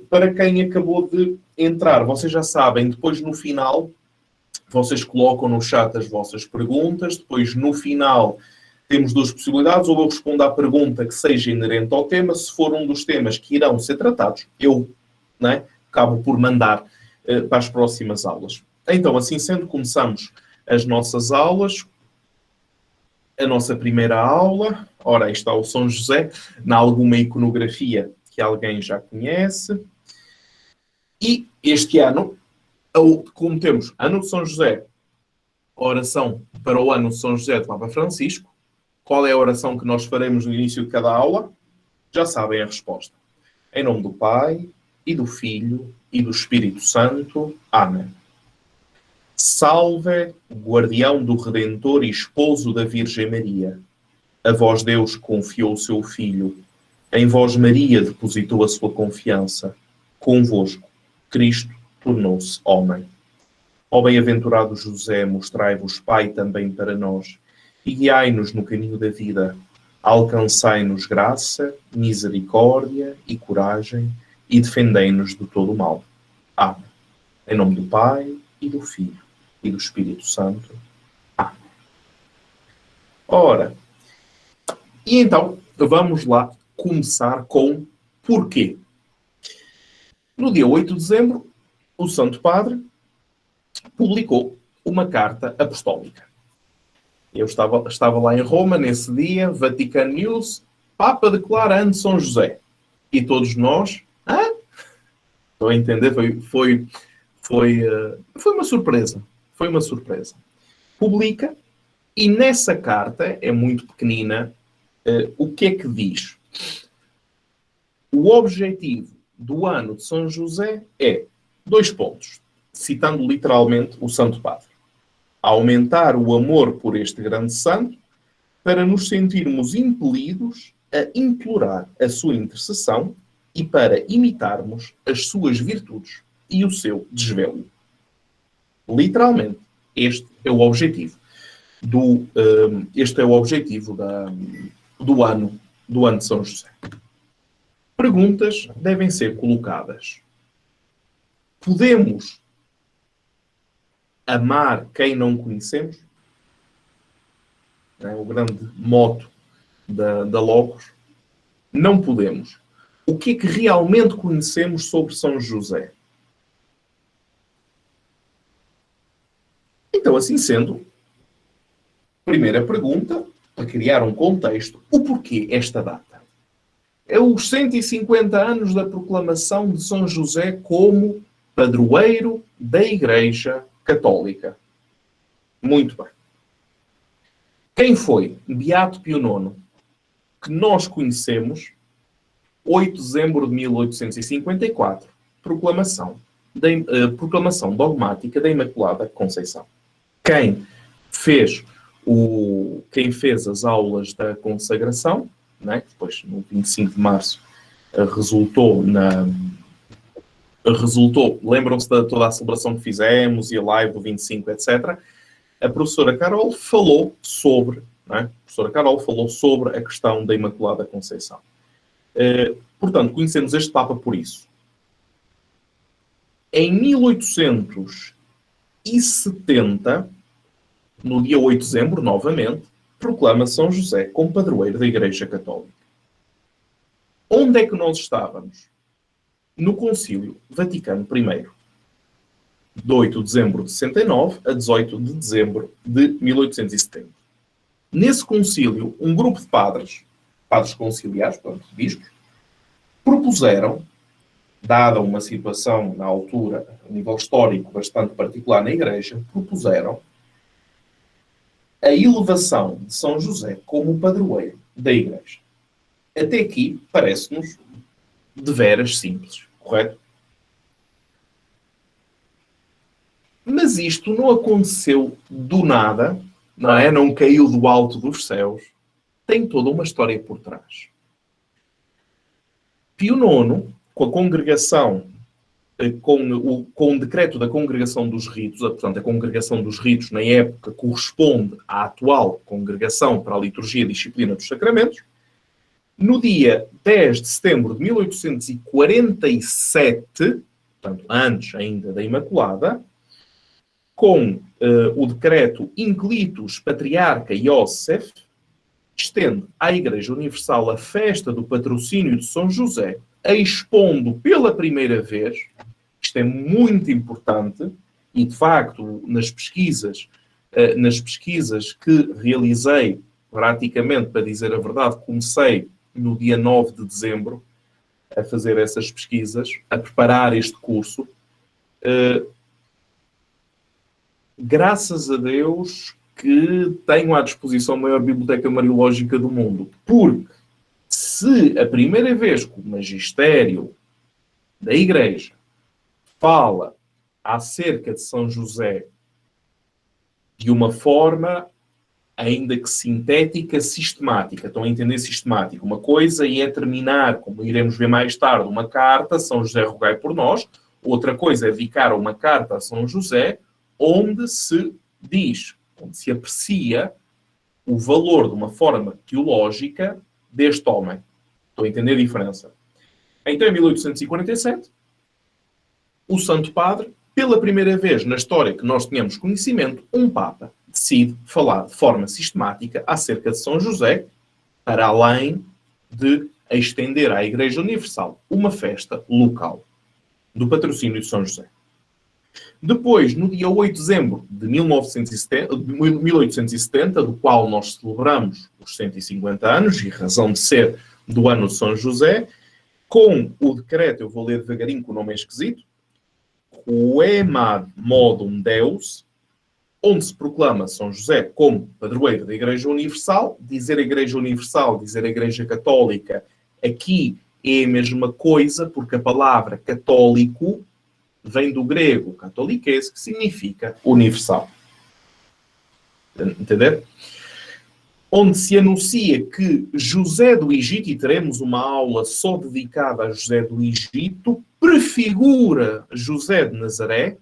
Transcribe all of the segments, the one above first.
Para quem acabou de entrar, vocês já sabem, depois no final, vocês colocam no chat as vossas perguntas, depois no final temos duas possibilidades, ou eu respondo à pergunta que seja inerente ao tema, se for um dos temas que irão ser tratados, eu, né, acabo por mandar para as próximas aulas. Então, assim sendo, começamos as nossas aulas. A nossa primeira aula, ora, aí está o São José, na alguma iconografia que alguém já conhece. E este ano, como temos Ano de São José, oração para o Ano de São José de Papa Francisco, qual é a oração que nós faremos no início de cada aula? Já sabem a resposta. Em nome do Pai, e do Filho, e do Espírito Santo. Amém. Salve, guardião do Redentor e esposo da Virgem Maria. A vós Deus confiou o seu Filho. Em vós Maria depositou a sua confiança. Convosco, Cristo tornou-se homem. Ó bem-aventurado José, mostrai-vos Pai também para nós, e guiai-nos no caminho da vida. Alcançai-nos graça, misericórdia e coragem, e defendei-nos de todo o mal. Amém. Em nome do Pai, e do Filho, e do Espírito Santo. Amém. Ora, e então, vamos lá começar com porquê. No dia 8 de dezembro, o Santo Padre publicou uma carta apostólica. Eu estava lá em Roma nesse dia, Vatican News, Papa declara Ano de São José. E todos nós, estou a entender, foi uma surpresa. Foi uma surpresa. Publica, e nessa carta, é muito pequenina, o que é que diz? O objetivo do Ano de São José é, 2 pontos, citando literalmente o Santo Padre: aumentar o amor por este grande santo para nos sentirmos impelidos a implorar a sua intercessão e para imitarmos as suas virtudes e o seu desvelo. Literalmente, este é o objetivo do ano de São José. Perguntas devem ser colocadas. Podemos amar quem não conhecemos? É o grande moto da Logos. Não podemos. O que é que realmente conhecemos sobre São José? Então, assim sendo, primeira pergunta, para criar um contexto, o porquê esta data? É os 150 anos da proclamação de São José como padroeiro da Igreja Católica. Muito bem. Quem foi Beato Pio IX? Que nós conhecemos, 8 de dezembro de 1854, proclamação dogmática da Imaculada Conceição. Quem fez as aulas da consagração, né, depois no 25 de março lembram-se de toda a celebração que fizemos e a live do 25, etc. A professora Carol falou sobre a questão da Imaculada Conceição. Portanto, conhecemos este Papa por isso. Em 1870, no dia 8 de dezembro, novamente, proclama São José como padroeiro da Igreja Católica. Onde é que nós estávamos? No Concílio Vaticano I, de 8 de dezembro de 69 a 18 de dezembro de 1870. Nesse concílio, um grupo de padres conciliares, portanto, bispos, propuseram, dada uma situação, na altura, a nível histórico, bastante particular na Igreja, propuseram a elevação de São José como padroeiro da Igreja. Até aqui, parece-nos deveras simples, correto? Mas isto não aconteceu do nada, não é? Não caiu do alto dos céus. Tem toda uma história por trás. Pio IX, com a congregação, com o decreto da Congregação dos Ritos, portanto, a Congregação dos Ritos, na época, corresponde à atual Congregação para a Liturgia e Disciplina dos Sacramentos, No dia 10 de setembro de 1847, portanto, antes ainda da Imaculada, com o decreto Inclitus Patriarca Iosef, estende à Igreja Universal a festa do patrocínio de São José, expondo pela primeira vez, isto é muito importante, e de facto nas pesquisas que realizei, praticamente, para dizer a verdade, comecei no dia 9 de dezembro a fazer essas pesquisas, a preparar este curso. Graças a Deus que tenho à disposição a maior biblioteca mariológica do mundo. Porque se a primeira vez que o magistério da Igreja fala acerca de São José de uma forma, ainda que sintética, sistemática. Estão a entender sistemática? Uma coisa é terminar, como iremos ver mais tarde, uma carta, São José rogai por nós. Outra coisa é dedicar uma carta a São José, onde se diz, onde se aprecia o valor de uma forma teológica deste homem. Estão a entender a diferença? Então, em 1847, o Santo Padre, pela primeira vez na história que nós tínhamos conhecimento, um Papa decide falar de forma sistemática acerca de São José, para além de estender à Igreja Universal uma festa local do patrocínio de São José. Depois, no dia 8 de dezembro de 1870, do qual nós celebramos os 150 anos, e razão de ser do ano de São José, com o decreto, eu vou ler devagarinho que o nome é esquisito, Quemad Modum Deus, onde se proclama São José como padroeiro da Igreja Universal. Dizer a Igreja Universal, dizer a Igreja Católica, aqui é a mesma coisa, porque a palavra católico vem do grego catoliques, que significa universal. Entender? Onde se anuncia que José do Egito, e teremos uma aula só dedicada a José do Egito, prefigura José de Nazaré.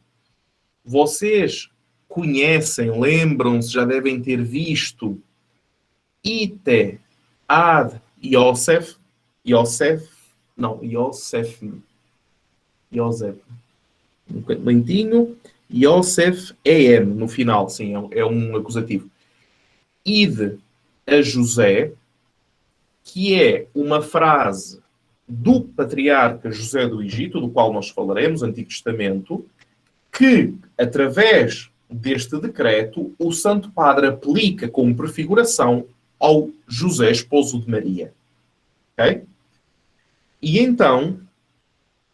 Vocês conhecem, lembram-se, já devem ter visto Ite ad Iosef. Iosef. Um bocadinho lentinho. Iosef EM no final, sim, é um acusativo. Ide a José, que é uma frase do patriarca José do Egito, do qual nós falaremos, Antigo Testamento, que, através deste decreto, o Santo Padre aplica como prefiguração ao José, esposo de Maria. Ok? E então,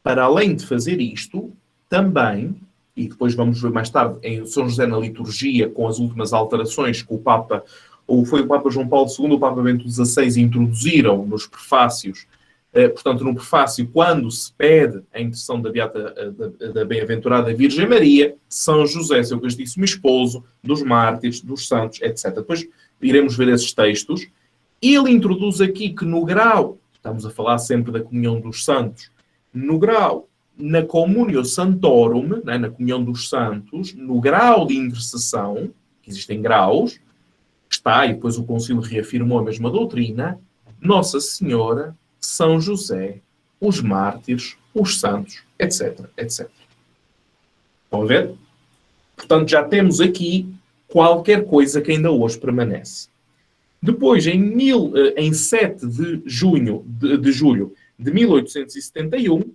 para além de fazer isto, também, e depois vamos ver mais tarde, em São José na liturgia, com as últimas alterações que o Papa, ou foi o Papa João Paulo II, o Papa Bento XVI, introduziram nos prefácios. Portanto, no prefácio, quando se pede a intercessão da bem-aventurada Virgem Maria, São José, seu castíssimo esposo, dos mártires, dos santos, etc. Depois iremos ver esses textos. Ele introduz aqui que no grau, estamos a falar sempre da comunhão dos santos, no grau, na communio santorum, né, na comunhão dos santos, no grau de intercessão, que existem graus, está, e depois o concílio reafirmou a mesma doutrina, Nossa Senhora, São José, os mártires, os santos, etc, etc. Estão a ver? Portanto, já temos aqui qualquer coisa que ainda hoje permanece. Depois, em 7 de julho de 1871,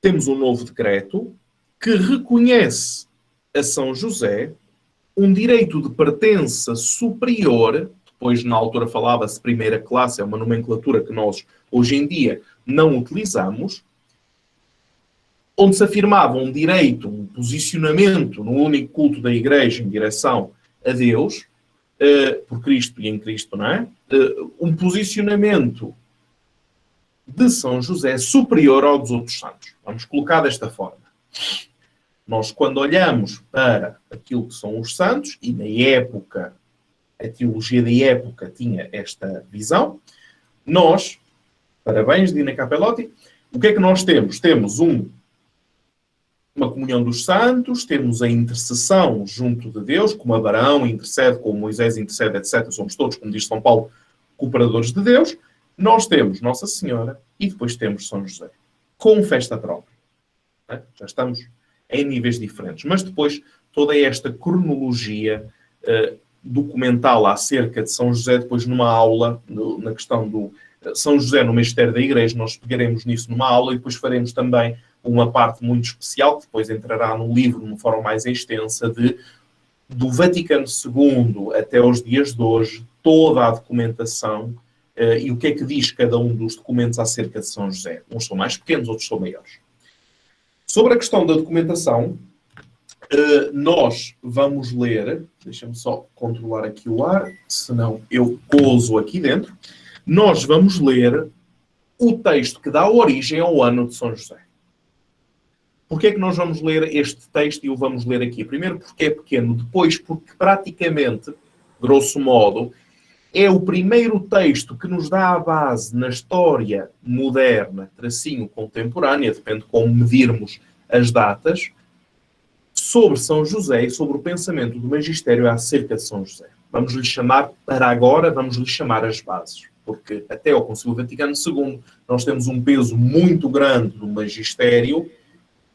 temos um novo decreto que reconhece a São José um direito de pertença superior. Depois, na altura, falava-se primeira classe, é uma nomenclatura que nós, hoje em dia, não utilizamos, onde se afirmava um direito, um posicionamento no único culto da Igreja em direção a Deus, por Cristo e em Cristo, não é? Um posicionamento de São José superior ao dos outros santos. Vamos colocar desta forma. Nós, quando olhamos para aquilo que são os santos, e na época, a teologia da época tinha esta visão, nós, parabéns, Dina Capelotti, o que é que nós temos? Temos uma comunhão dos santos, temos a intercessão junto de Deus, como Abraão intercede, como Moisés intercede, etc. Somos todos, como diz São Paulo, cooperadores de Deus, nós temos Nossa Senhora e depois temos São José, com festa própria. Já estamos em níveis diferentes. Mas depois, toda esta cronologia documental acerca de São José, depois numa aula, na questão do São José no Magistério da Igreja, nós pegaremos nisso numa aula e depois faremos também uma parte muito especial, que depois entrará no livro de uma forma mais extensa, do Vaticano II até os dias de hoje, toda a documentação e o que é que diz cada um dos documentos acerca de São José. Uns são mais pequenos, outros são maiores. Sobre a questão da documentação, nós vamos ler, deixa-me só controlar aqui o ar, senão eu pouso aqui dentro. Nós vamos ler o texto que dá origem ao ano de São José. Porquê é que nós vamos ler este texto e o vamos ler aqui? Primeiro porque é pequeno, depois porque praticamente, grosso modo, é o primeiro texto que nos dá a base na história moderna, tracinho contemporânea, depende de como medirmos as datas, sobre São José e sobre o pensamento do magistério acerca de São José. Vamos lhe chamar, para agora, vamos lhe chamar as bases. Porque até ao Concílio Vaticano II nós temos um peso muito grande do magistério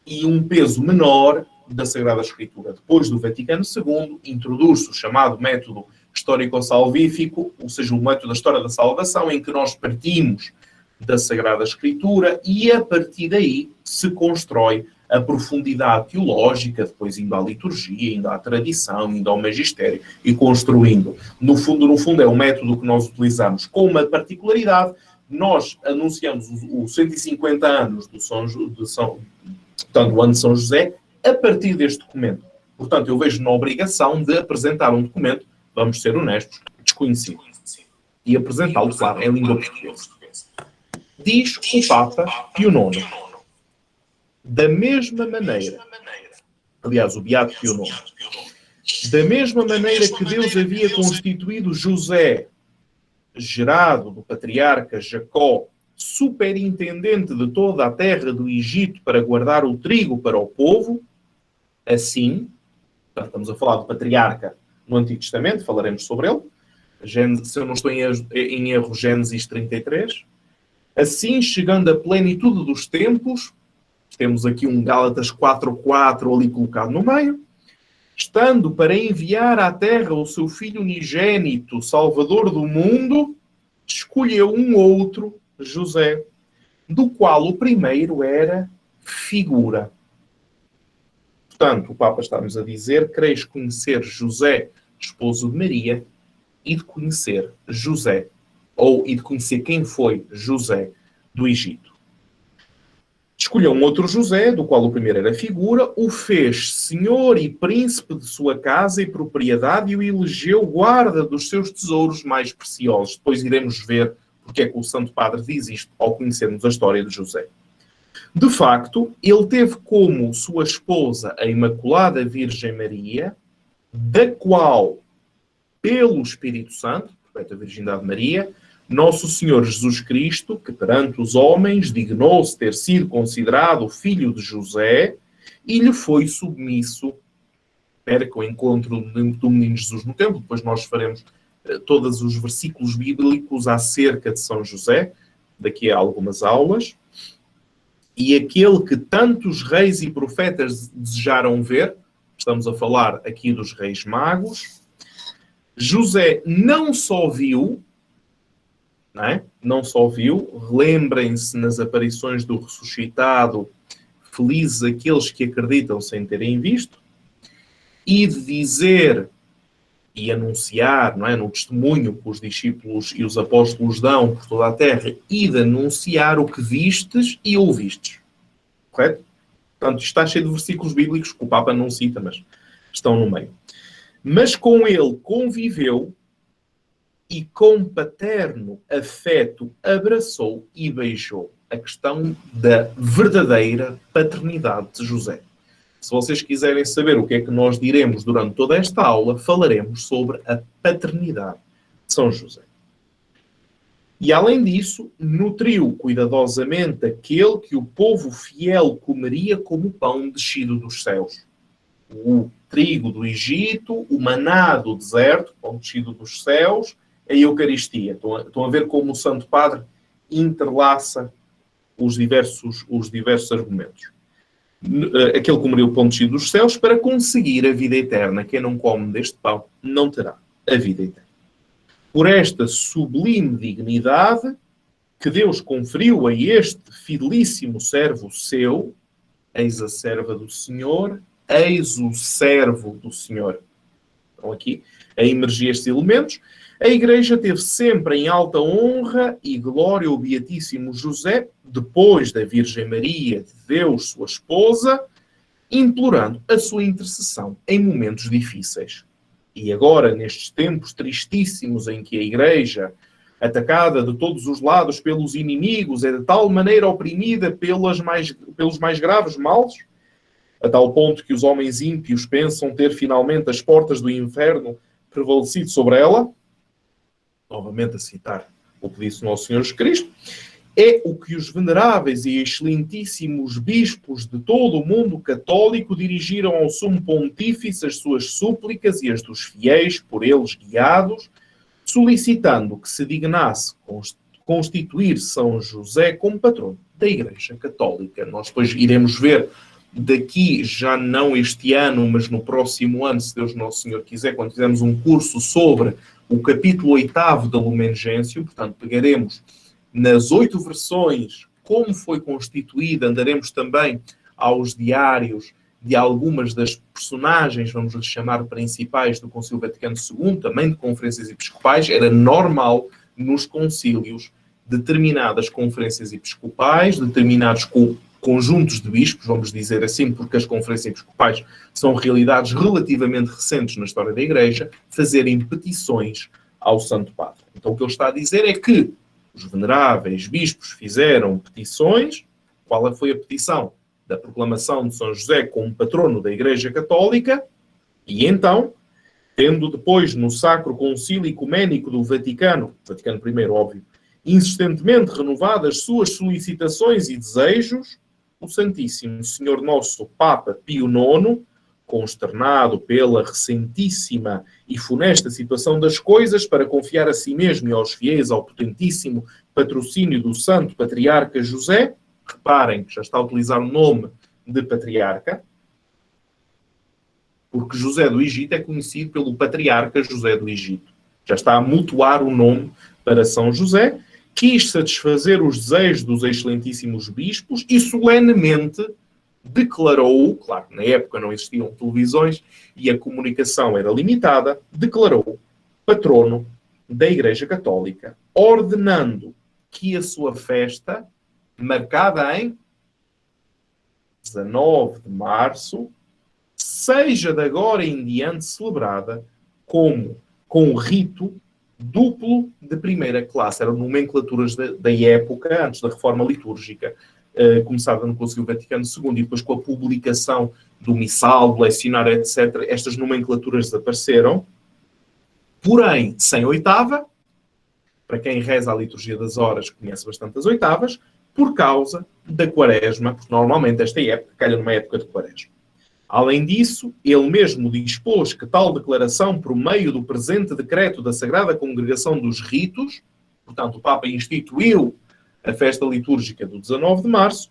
e um peso menor da Sagrada Escritura. Depois do Vaticano II, introduz-se o chamado método histórico-salvífico, ou seja, o método da história da salvação, em que nós partimos da Sagrada Escritura e, a partir daí, se constrói a profundidade teológica, depois indo à liturgia, indo à tradição, indo ao magistério e construindo. No fundo, é um método que nós utilizamos com uma particularidade. Nós anunciamos os 150 anos do ano de São José a partir deste documento. Portanto, eu vejo na obrigação de apresentar um documento, vamos ser honestos, desconhecido. E apresentá-lo, claro, em língua portuguesa. Diz o Papa Pio IX. Da mesma maneira, aliás, o Beato Pio IX, da mesma maneira que Deus havia constituído José, gerado do patriarca Jacó, superintendente de toda a terra do Egito para guardar o trigo para o povo, assim, portanto, estamos a falar do patriarca no Antigo Testamento, falaremos sobre ele, se eu não estou em erro, Gênesis 33, assim, chegando à plenitude dos tempos, temos aqui um Gálatas 4:4 ali colocado no meio, estando para enviar à terra o seu Filho unigênito, Salvador do mundo, escolheu um outro, José, do qual o primeiro era figura. Portanto, o Papa está-nos a dizer, quereis conhecer José, esposo de Maria, e de conhecer José, e de conhecer quem foi José do Egito. Escolheu um outro José, do qual o primeiro era figura, o fez senhor e príncipe de sua casa e propriedade e o elegeu guarda dos seus tesouros mais preciosos. Depois iremos ver porque é que o Santo Padre diz isto ao conhecermos a história de José. De facto, ele teve como sua esposa a Imaculada Virgem Maria, da qual, pelo Espírito Santo, perpétua Virgindade de Maria, Nosso Senhor Jesus Cristo, que perante os homens dignou-se ter sido considerado o filho de José e lhe foi submisso. Espera que o encontro do menino Jesus no templo, depois nós faremos todos os versículos bíblicos acerca de São José, daqui a algumas aulas. E aquele que tantos reis e profetas desejaram ver, estamos a falar aqui dos reis magos, José não só viu, não só viu, lembrem-se nas aparições do ressuscitado, felizes aqueles que acreditam sem terem visto, e de dizer e anunciar, no testemunho que os discípulos e os apóstolos dão por toda a terra, e de anunciar o que vistes e ouvistes. Correto? Portanto, está cheio de versículos bíblicos que o Papa não cita, mas estão no meio. Mas com ele conviveu e com paterno afeto abraçou e beijou. A questão da verdadeira paternidade de José. Se vocês quiserem saber o que é que nós diremos durante toda esta aula, falaremos sobre a paternidade de São José. E, além disso, nutriu cuidadosamente aquele que o povo fiel comeria como pão descido dos céus. O trigo do Egito, o maná do deserto, pão descido dos céus, a Eucaristia. Estão a ver como o Santo Padre interlaça os diversos argumentos. Aquele que comeu o pão descido dos céus para conseguir a vida eterna. Quem não come deste pão não terá a vida eterna. Por esta sublime dignidade que Deus conferiu a este fidelíssimo servo seu, eis a serva do Senhor, eis o servo do Senhor. Então aqui a emergir estes elementos. A Igreja teve sempre em alta honra e glória o Beatíssimo José, depois da Virgem Maria de Deus, sua esposa, implorando a sua intercessão em momentos difíceis. E agora, nestes tempos tristíssimos em que a Igreja, atacada de todos os lados pelos inimigos, é de tal maneira oprimida pelos mais graves males, a tal ponto que os homens ímpios pensam ter finalmente as portas do inferno prevalecido sobre ela, novamente a citar o que disse o nosso Senhor Jesus Cristo, é o que os veneráveis e excelentíssimos bispos de todo o mundo católico dirigiram ao sumo pontífice as suas súplicas e as dos fiéis, por eles guiados, solicitando que se dignasse constituir São José como patrono da Igreja Católica. Nós depois iremos ver daqui, já não este ano, mas no próximo ano, se Deus Nosso Senhor quiser, quando fizermos um curso sobre o capítulo 8º da Lumen Gentium, portanto, pegaremos nas 8 versões como foi constituída, andaremos também aos diários de algumas das personagens, vamos lhes chamar principais, do Concílio Vaticano II, também de conferências episcopais. Era normal nos concílios determinadas conferências episcopais, determinados conjuntos de bispos, vamos dizer assim, porque as conferências episcopais são realidades relativamente recentes na história da Igreja, fazerem petições ao Santo Padre. Então o que ele está a dizer é que os veneráveis bispos fizeram petições. Qual foi a petição? Da proclamação de São José como patrono da Igreja Católica, e então, tendo depois no Sacro Concílio Ecuménico do Vaticano I, óbvio, insistentemente renovadas suas solicitações e desejos, o Santíssimo Senhor Nosso Papa Pio IX, consternado pela recentíssima e funesta situação das coisas, para confiar a si mesmo e aos fiéis ao potentíssimo patrocínio do Santo Patriarca José, reparem que já está a utilizar o nome de Patriarca, porque José do Egito é conhecido pelo Patriarca José do Egito. Já está a mutuar o nome para São José, quis satisfazer os desejos dos excelentíssimos bispos e solenemente declarou, claro, na época não existiam televisões e a comunicação era limitada, declarou patrono da Igreja Católica, ordenando que a sua festa, marcada em 19 de março, seja de agora em diante celebrada com o rito duplo de primeira classe. Eram nomenclaturas da época, antes da reforma litúrgica, começada no Concílio Vaticano II, e depois com a publicação do missal, do lecionário, etc., estas nomenclaturas desapareceram, porém, sem oitava. Para quem reza a liturgia das horas, conhece bastante as oitavas, por causa da quaresma, porque normalmente esta época calha numa época de quaresma. Além disso, ele mesmo dispôs que tal declaração, por meio do presente decreto da Sagrada Congregação dos Ritos, portanto, o Papa instituiu a festa litúrgica do 19 de março,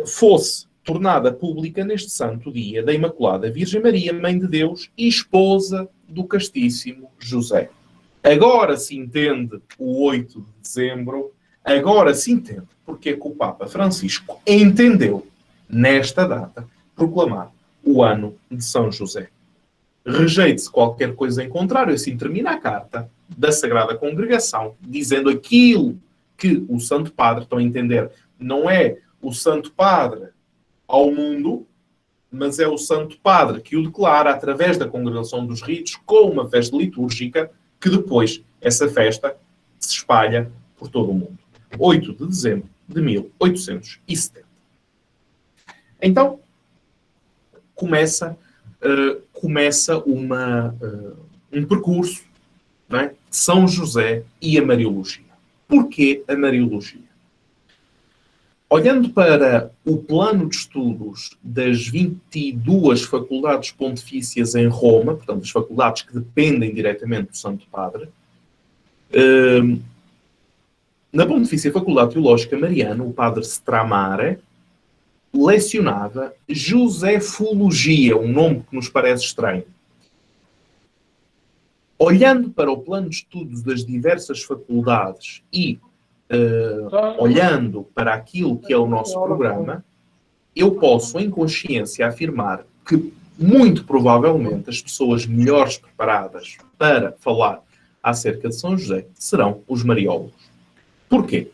fosse tornada pública neste santo dia da Imaculada Virgem Maria, Mãe de Deus e esposa do castíssimo José. Agora se entende o 8 de dezembro, agora se entende porque é que o Papa Francisco entendeu, nesta data, proclamar o ano de São José. Rejeite-se qualquer coisa em contrário, assim termina a carta da Sagrada Congregação, dizendo aquilo que o Santo Padre, estão a entender, não é o Santo Padre ao mundo, mas é o Santo Padre que o declara através da Congregação dos Ritos com uma festa litúrgica, que depois essa festa se espalha por todo o mundo. 8 de dezembro de 1870. Então, começa um percurso, não é? São José e a Mariologia. Porquê a Mariologia? Olhando para o plano de estudos das 22 faculdades pontifícias em Roma, portanto, as faculdades que dependem diretamente do Santo Padre, Na Pontifícia Faculdade Teológica Mariana, o padre Stramare lecionava Josefologia, um nome que nos parece estranho. Olhando para o plano de estudos das diversas faculdades e olhando para aquilo que é o nosso programa, eu posso, em consciência, afirmar que, muito provavelmente, as pessoas melhores preparadas para falar acerca de São José serão os mariólogos. Porquê?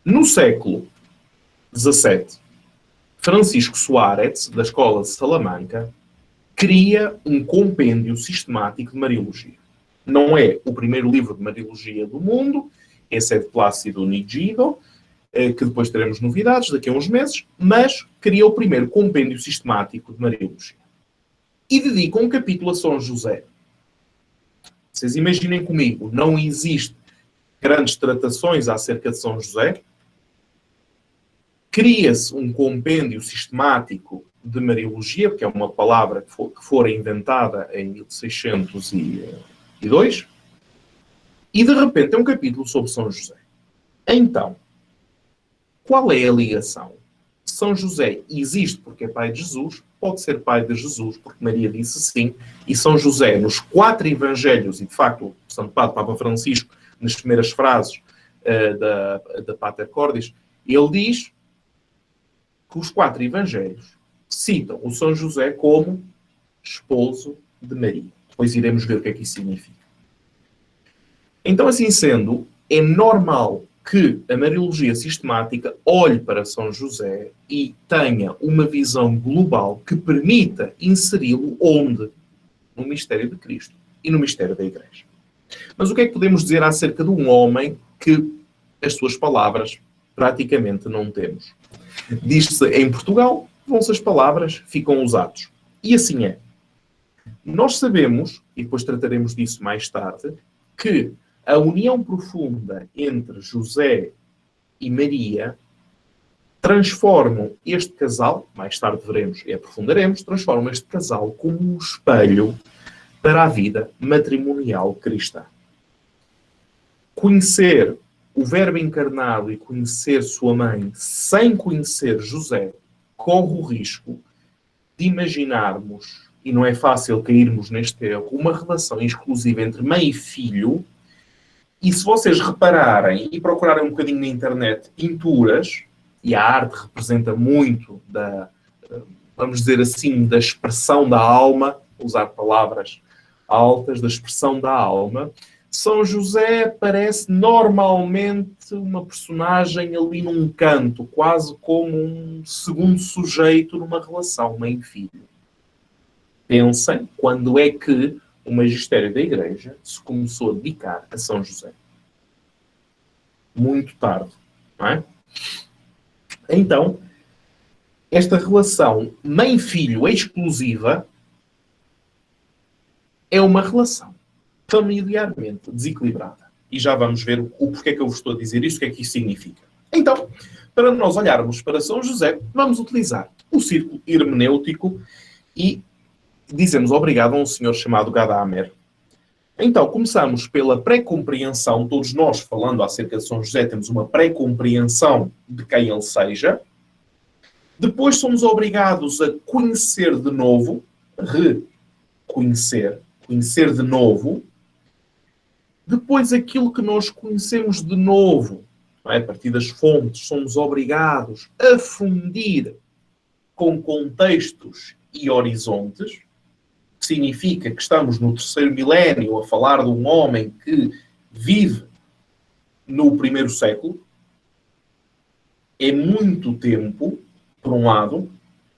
No século XVII, Francisco Soares, da Escola de Salamanca, cria um compêndio sistemático de Mariologia. Não é o primeiro livro de Mariologia do mundo, esse é de Plácido Nigido, que depois teremos novidades daqui a uns meses, mas cria o primeiro compêndio sistemático de Mariologia. E dedica um capítulo a São José. Vocês imaginem comigo, não existe grandes tratações acerca de São José. Cria-se um compêndio sistemático de Mariologia, que é uma palavra que fora inventada em 1602, e de repente é um capítulo sobre São José. Então, qual é a ligação? São José existe porque é pai de Jesus, pode ser pai de Jesus porque Maria disse sim, e São José, nos 4 evangelhos, e de facto o Santo Padre Papa Francisco, nas primeiras frases da Pater Cordis, ele diz que os 4 evangelhos citam o São José como esposo de Maria. Depois iremos ver o que é que isso significa. Então, assim sendo, é normal que a Mariologia sistemática olhe para São José e tenha uma visão global que permita inseri-lo onde? No mistério de Cristo e no mistério da Igreja. Mas o que é que podemos dizer acerca de um homem que as suas palavras praticamente não temos? Diz-se em Portugal, vão-se as palavras, ficam os atos. E assim é. Nós sabemos, e depois trataremos disso mais tarde, que a união profunda entre José e Maria transformam este casal, mais tarde veremos e aprofundaremos, transformam este casal como um espelho para a vida matrimonial cristã. Conhecer o Verbo encarnado e conhecer sua mãe sem conhecer José corre o risco de imaginarmos, e não é fácil cairmos neste erro, uma relação exclusiva entre mãe e filho. E se vocês repararem e procurarem um bocadinho na internet pinturas, e a arte representa muito vamos dizer assim, da expressão da alma, usar palavras altas, da expressão da alma, São José parece normalmente uma personagem ali num canto, quase como um segundo sujeito numa relação mãe-filho. Pensem quando é que o magistério da Igreja se começou a dedicar a São José. Muito tarde, não é? Então, esta relação mãe-filho exclusiva é uma relação familiarmente desequilibrada. E já vamos ver o porquê que eu vos estou a dizer isto, o que é que isso significa. Então, para nós olharmos para São José, vamos utilizar o círculo hermenêutico e dizemos obrigado a um senhor chamado Gadamer. Então, começamos pela pré-compreensão. Todos nós, falando acerca de São José, temos uma pré-compreensão de quem ele seja. Depois somos obrigados a conhecer de novo, reconhecer, conhecer de novo. Depois, aquilo que nós conhecemos de novo, não é? A partir das fontes, somos obrigados a fundir com contextos e horizontes. Significa que estamos no 3º milénio a falar de um homem que vive no 1º século. É muito tempo, por um lado.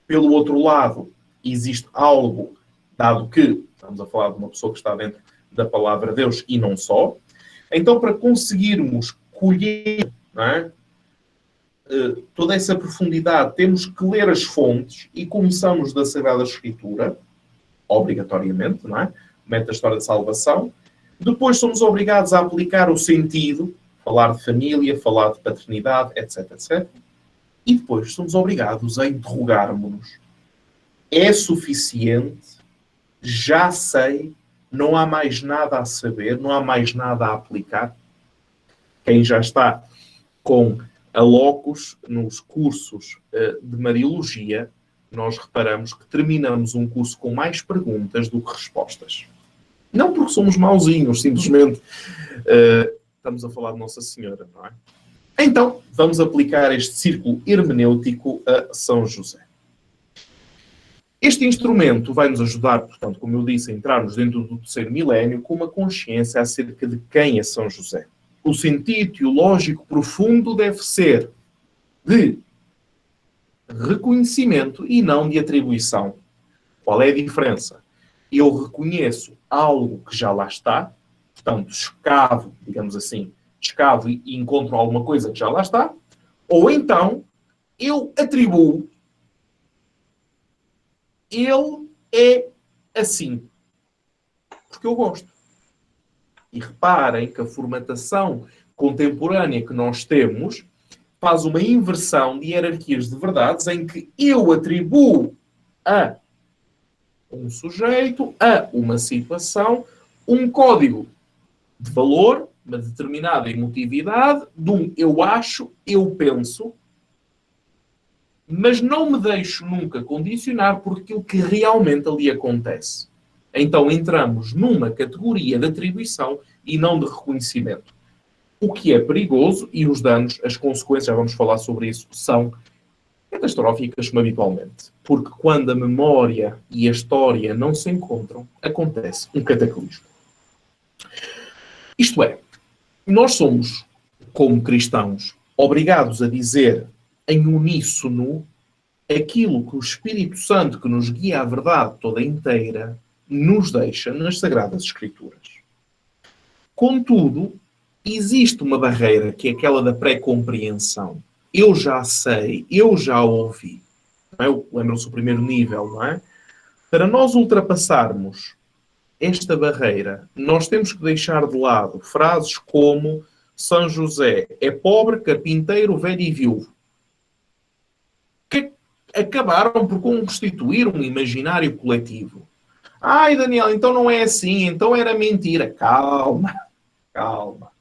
Pelo outro lado, existe algo, dado que estamos a falar de uma pessoa que está dentro da palavra de Deus e não só. Então, para conseguirmos colher, não é, toda essa profundidade, temos que ler as fontes e começamos da Sagrada Escritura, obrigatoriamente, não é? Mete a história de salvação. Depois somos obrigados a aplicar o sentido, falar de família, falar de paternidade, etc, etc. E depois somos obrigados a interrogarmos-nos. É suficiente? Já sei? Não há mais nada a saber, não há mais nada a aplicar. Quem já está com a locus nos cursos de Mariologia, nós reparamos que terminamos um curso com mais perguntas do que respostas. Não porque somos mauzinhos, simplesmente estamos a falar de Nossa Senhora, não é? Então, vamos aplicar este círculo hermenêutico a São José. Este instrumento vai nos ajudar, portanto, como eu disse, a entrarmos dentro do terceiro milénio com uma consciência acerca de quem é São José. O sentido teológico profundo deve ser de reconhecimento e não de atribuição. Qual é a diferença? Eu reconheço algo que já lá está, portanto, escavo, digamos assim, escavo e encontro alguma coisa que já lá está, ou então eu atribuo. Ele é assim, porque eu gosto. E reparem que a formatação contemporânea que nós temos faz uma inversão de hierarquias de verdades em que eu atribuo a um sujeito, a uma situação, um código de valor, uma determinada emotividade, de um eu acho, eu penso, mas não me deixo nunca condicionar por aquilo que realmente ali acontece. Então entramos numa categoria de atribuição e não de reconhecimento. O que é perigoso e os danos, as consequências, já vamos falar sobre isso, são catastróficas como habitualmente. Porque quando a memória e a história não se encontram, acontece um cataclismo. Isto é, nós somos, como cristãos, obrigados a dizer em uníssono aquilo que o Espírito Santo, que nos guia à verdade toda inteira, nos deixa nas Sagradas Escrituras. Contudo, existe uma barreira que é aquela da pré-compreensão. Eu já sei, eu já ouvi. Não é? Lembram-se do primeiro nível, não é? Para nós ultrapassarmos esta barreira, nós temos que deixar de lado frases como São José é pobre, carpinteiro, velho e viúvo, que acabaram por constituir um imaginário coletivo. Ai, Daniel, então não é assim, então era mentira. Calma, calma.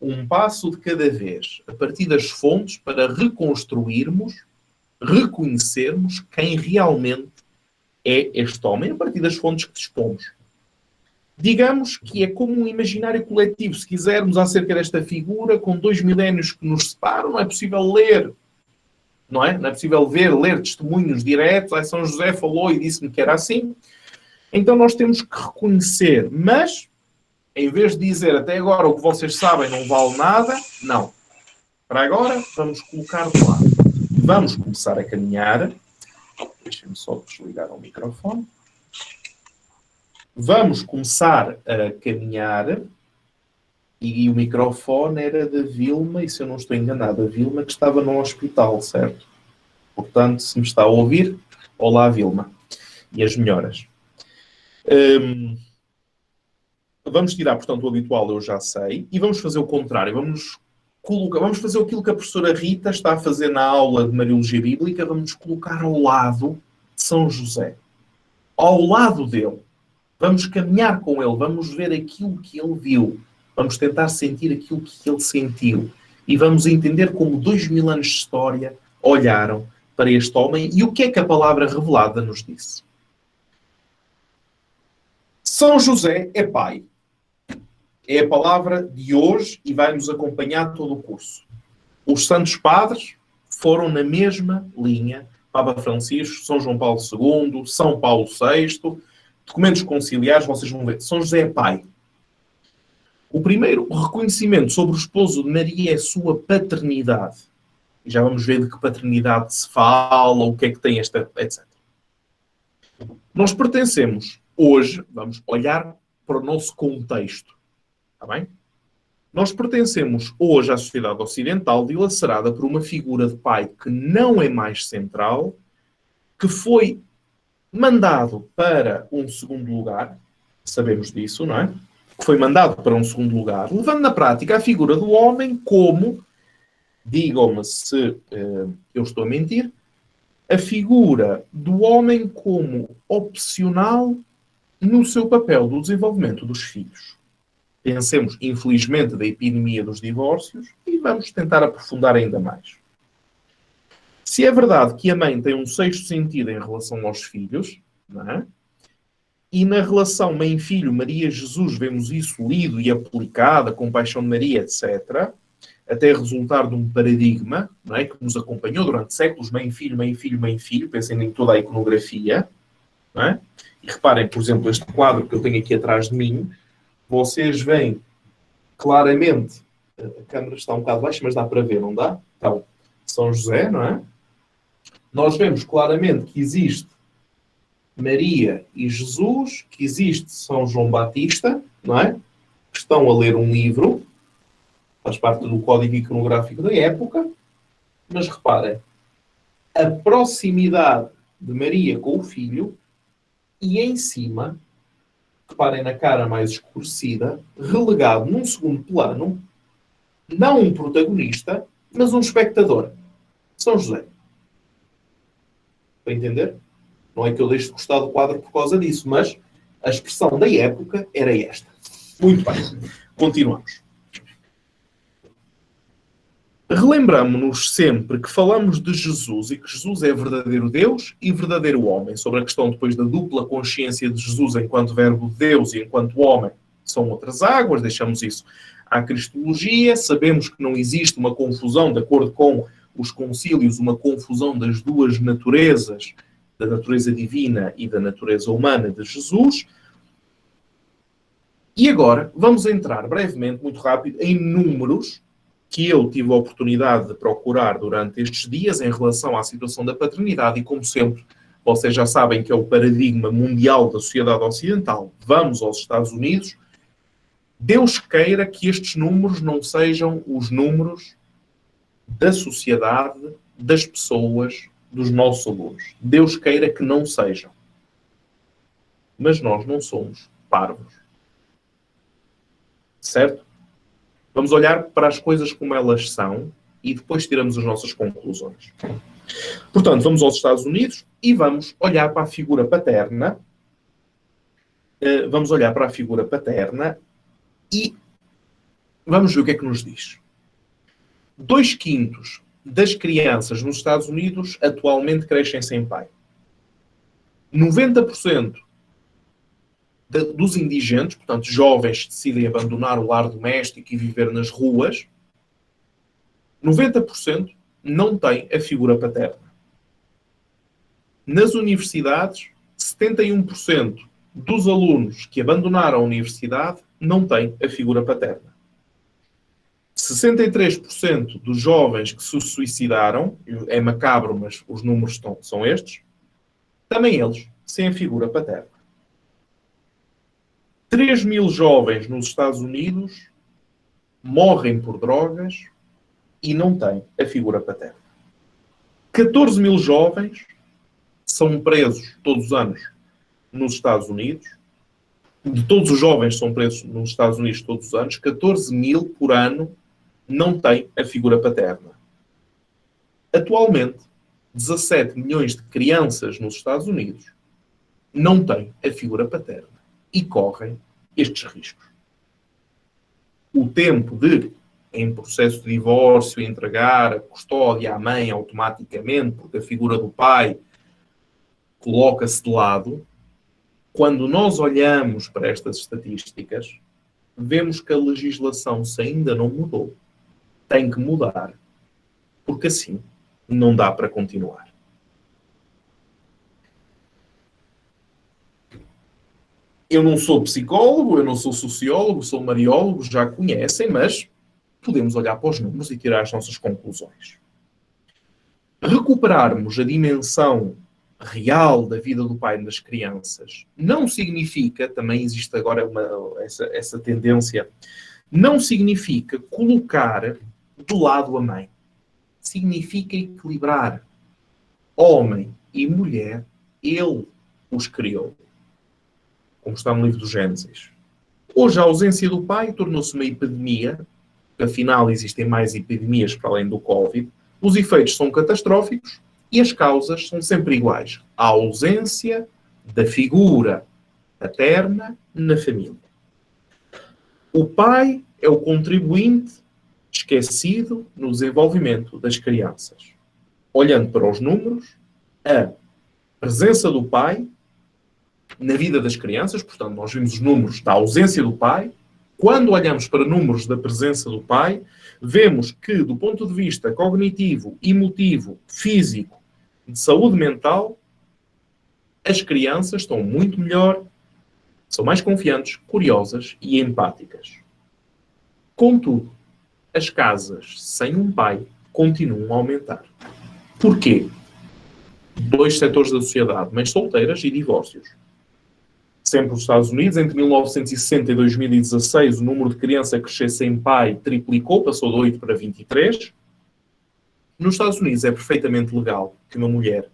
Um passo de cada vez, a partir das fontes, para reconstruirmos, reconhecermos quem realmente é este homem, a partir das fontes que dispomos. Digamos que é como um imaginário coletivo, se quisermos, acerca desta figura, com 2 milénios que nos separam, não é possível ler, não é? Não é possível ver, ler testemunhos diretos. Ai, São José falou e disse-me que era assim. Então nós temos que reconhecer, mas em vez de dizer até agora o que vocês sabem não vale nada, não. Para agora, vamos colocar de lado. Vamos começar a caminhar. Deixem-me só desligar o microfone. Vamos começar a caminhar. E o microfone era da Vilma, e se eu não estou enganado, a Vilma que estava no hospital, certo? Portanto, se me está a ouvir, olá Vilma. E as melhoras. Vamos tirar, portanto, o habitual, eu já sei, e vamos fazer o contrário. Vamos fazer aquilo que a professora Rita está a fazer na aula de Mariologia Bíblica. Vamos colocar ao lado de São José. Ao lado dele. Vamos caminhar com ele. Vamos ver aquilo que ele viu. Vamos tentar sentir aquilo que ele sentiu. E vamos entender como 2000 anos de história olharam para este homem e o que é que a palavra revelada nos disse. São José é pai. É a palavra de hoje e vai nos acompanhar todo o curso. Os Santos Padres foram na mesma linha. Papa Francisco, São João Paulo II, São Paulo VI, documentos conciliares, vocês vão ver. São José é pai. O primeiro reconhecimento sobre o esposo de Maria é a sua paternidade. E já vamos ver de que paternidade se fala, o que é que tem esta, etc. Nós pertencemos hoje, vamos olhar para o nosso contexto. Está bem? Nós pertencemos hoje à sociedade ocidental dilacerada por uma figura de pai que não é mais central, que foi mandado para um segundo lugar, sabemos disso, não é? Que foi mandado para um segundo lugar, levando na prática a figura do homem como, digam-me se eu estou a mentir, a figura do homem como opcional no seu papel do desenvolvimento dos filhos. Pensemos, infelizmente, da epidemia dos divórcios e vamos tentar aprofundar ainda mais. Se é verdade que a mãe tem um sexto sentido em relação aos filhos, não é? E na relação mãe-filho, Maria-Jesus, vemos isso lido e aplicado, a compaixão de Maria, etc., até resultar de um paradigma, não é? Que nos acompanhou durante séculos, mãe-filho, mãe-filho, mãe-filho, pensando em toda a iconografia. Não é? E reparem, por exemplo, este quadro que eu tenho aqui atrás de mim, vocês veem claramente, a câmera está um bocado baixa, mas dá para ver, não dá? Então, São José, não é? Nós vemos claramente que existe Maria e Jesus, que existe São João Batista, não é? Que estão a ler um livro, faz parte do código iconográfico da época, mas reparem, a proximidade de Maria com o filho e em cima, reparem na cara mais escurecida, relegado num segundo plano, não um protagonista, mas um espectador. São José. Para entender? Não é que eu deixe de gostar do quadro por causa disso, mas a expressão da época era esta. Muito bem. Continuamos. Relembramo-nos sempre que falamos de Jesus e que Jesus é verdadeiro Deus e verdadeiro homem. Sobre a questão depois da dupla consciência de Jesus enquanto verbo de Deus e enquanto homem, são outras águas, deixamos isso à cristologia. Sabemos que não existe uma confusão, de acordo com os concílios, uma confusão das duas naturezas, da natureza divina e da natureza humana de Jesus. E agora vamos entrar brevemente, muito rápido, em números que eu tive a oportunidade de procurar durante estes dias em relação à situação da paternidade e, como sempre, vocês já sabem que é o paradigma mundial da sociedade ocidental. Vamos aos Estados Unidos. Deus queira que estes números não sejam os números da sociedade, das pessoas, dos nossos alunos. Deus queira que não sejam. Mas nós não somos parvos. Certo? Vamos olhar para as coisas como elas são e depois tiramos as nossas conclusões. Portanto, vamos aos Estados Unidos e vamos olhar para a figura paterna. Vamos olhar para a figura paterna e vamos ver o que é que nos diz. 2/5 das crianças nos Estados Unidos atualmente crescem sem pai. 90% dos indigentes, portanto, jovens que decidem abandonar o lar doméstico e viver nas ruas, 90% não têm a figura paterna. Nas universidades, 71% dos alunos que abandonaram a universidade não têm a figura paterna. 63% dos jovens que se suicidaram, é macabro, mas os números são estes, também eles sem a figura paterna. 3.000 jovens nos Estados Unidos morrem por drogas e não têm a figura paterna. 14.000 jovens são presos todos os anos nos Estados Unidos. De todos os jovens que são presos nos Estados Unidos todos os anos, 14.000 por ano não têm a figura paterna. Atualmente, 17 milhões de crianças nos Estados Unidos não têm a figura paterna e correm estes riscos. O tempo de, em processo de divórcio, entregar a custódia à mãe automaticamente, porque a figura do pai coloca-se de lado, quando nós olhamos para estas estatísticas, vemos que a legislação, se ainda não mudou, tem que mudar, porque assim não dá para continuar. Eu não sou psicólogo, eu não sou sociólogo, sou mariólogo, já conhecem, mas podemos olhar para os números e tirar as nossas conclusões. Recuperarmos a dimensão real da vida do pai nas crianças não significa, também existe agora essa tendência, não significa colocar de lado a mãe. Significa equilibrar. Homem e mulher, ele os criou. Como está no livro do Gênesis. Hoje a ausência do pai tornou-se uma epidemia, afinal existem mais epidemias para além do Covid, os efeitos são catastróficos e as causas são sempre iguais. A ausência da figura paterna na família. O pai é o contribuinte esquecido no desenvolvimento das crianças. Olhando para os números, a presença do pai na vida das crianças, portanto, nós vimos os números da ausência do pai. Quando olhamos para números da presença do pai, vemos que, do ponto de vista cognitivo, emotivo, físico, de saúde mental, as crianças estão muito melhor, são mais confiantes, curiosas e empáticas. Contudo, as casas sem um pai continuam a aumentar. Porquê? Dois setores da sociedade, mães solteiras e divórcios. Sempre os Estados Unidos, entre 1960 e 2016, o número de crianças a crescer sem pai triplicou, passou de 8 para 23. Nos Estados Unidos é perfeitamente legal que uma mulher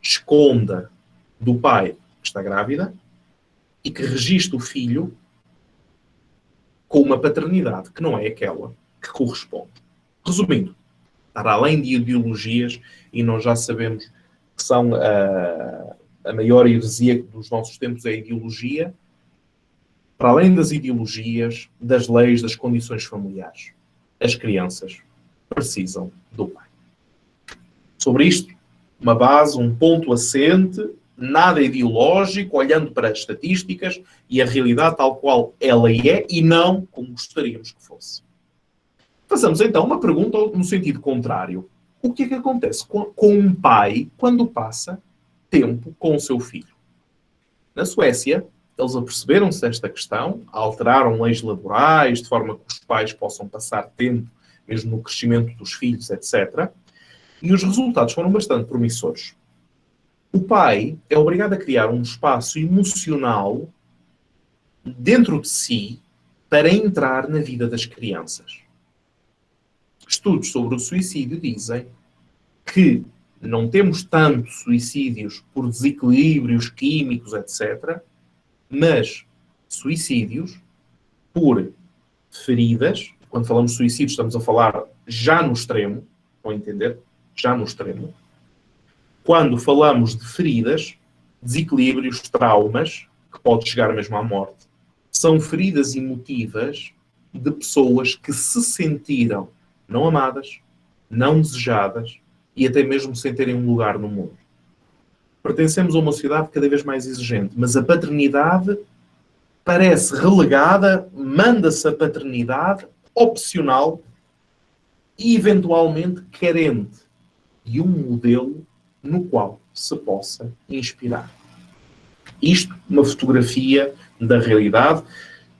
esconda do pai que está grávida e que registre o filho com uma paternidade que não é aquela que corresponde. Resumindo, para além de ideologias, e nós já sabemos que são a maior heresia dos nossos tempos é a ideologia, para além das ideologias, das leis, das condições familiares, as crianças precisam do pai. Sobre isto, uma base, um ponto assente, nada ideológico, olhando para as estatísticas e a realidade tal qual ela é e não como gostaríamos que fosse. Façamos então uma pergunta no sentido contrário. O que é que acontece com um pai quando passa tempo com o seu filho? Na Suécia, eles aperceberam-se desta questão, alteraram leis laborais de forma que os pais possam passar tempo mesmo no crescimento dos filhos, etc. E os resultados foram bastante promissores. O pai é obrigado a criar um espaço emocional dentro de si para entrar na vida das crianças. Estudos sobre o suicídio dizem que não temos tanto suicídios por desequilíbrios químicos, etc., mas suicídios por feridas. Quando falamos de suicídio, estamos a falar já no extremo, estão a entender? Já no extremo. Quando falamos de feridas, desequilíbrios, traumas, que pode chegar mesmo à morte, são feridas emotivas de pessoas que se sentiram não amadas, não desejadas e até mesmo sem terem um lugar no mundo. Pertencemos a uma sociedade cada vez mais exigente, mas a paternidade parece relegada, manda-se a paternidade opcional e eventualmente carente de um modelo no qual se possa inspirar. Isto, uma fotografia da realidade.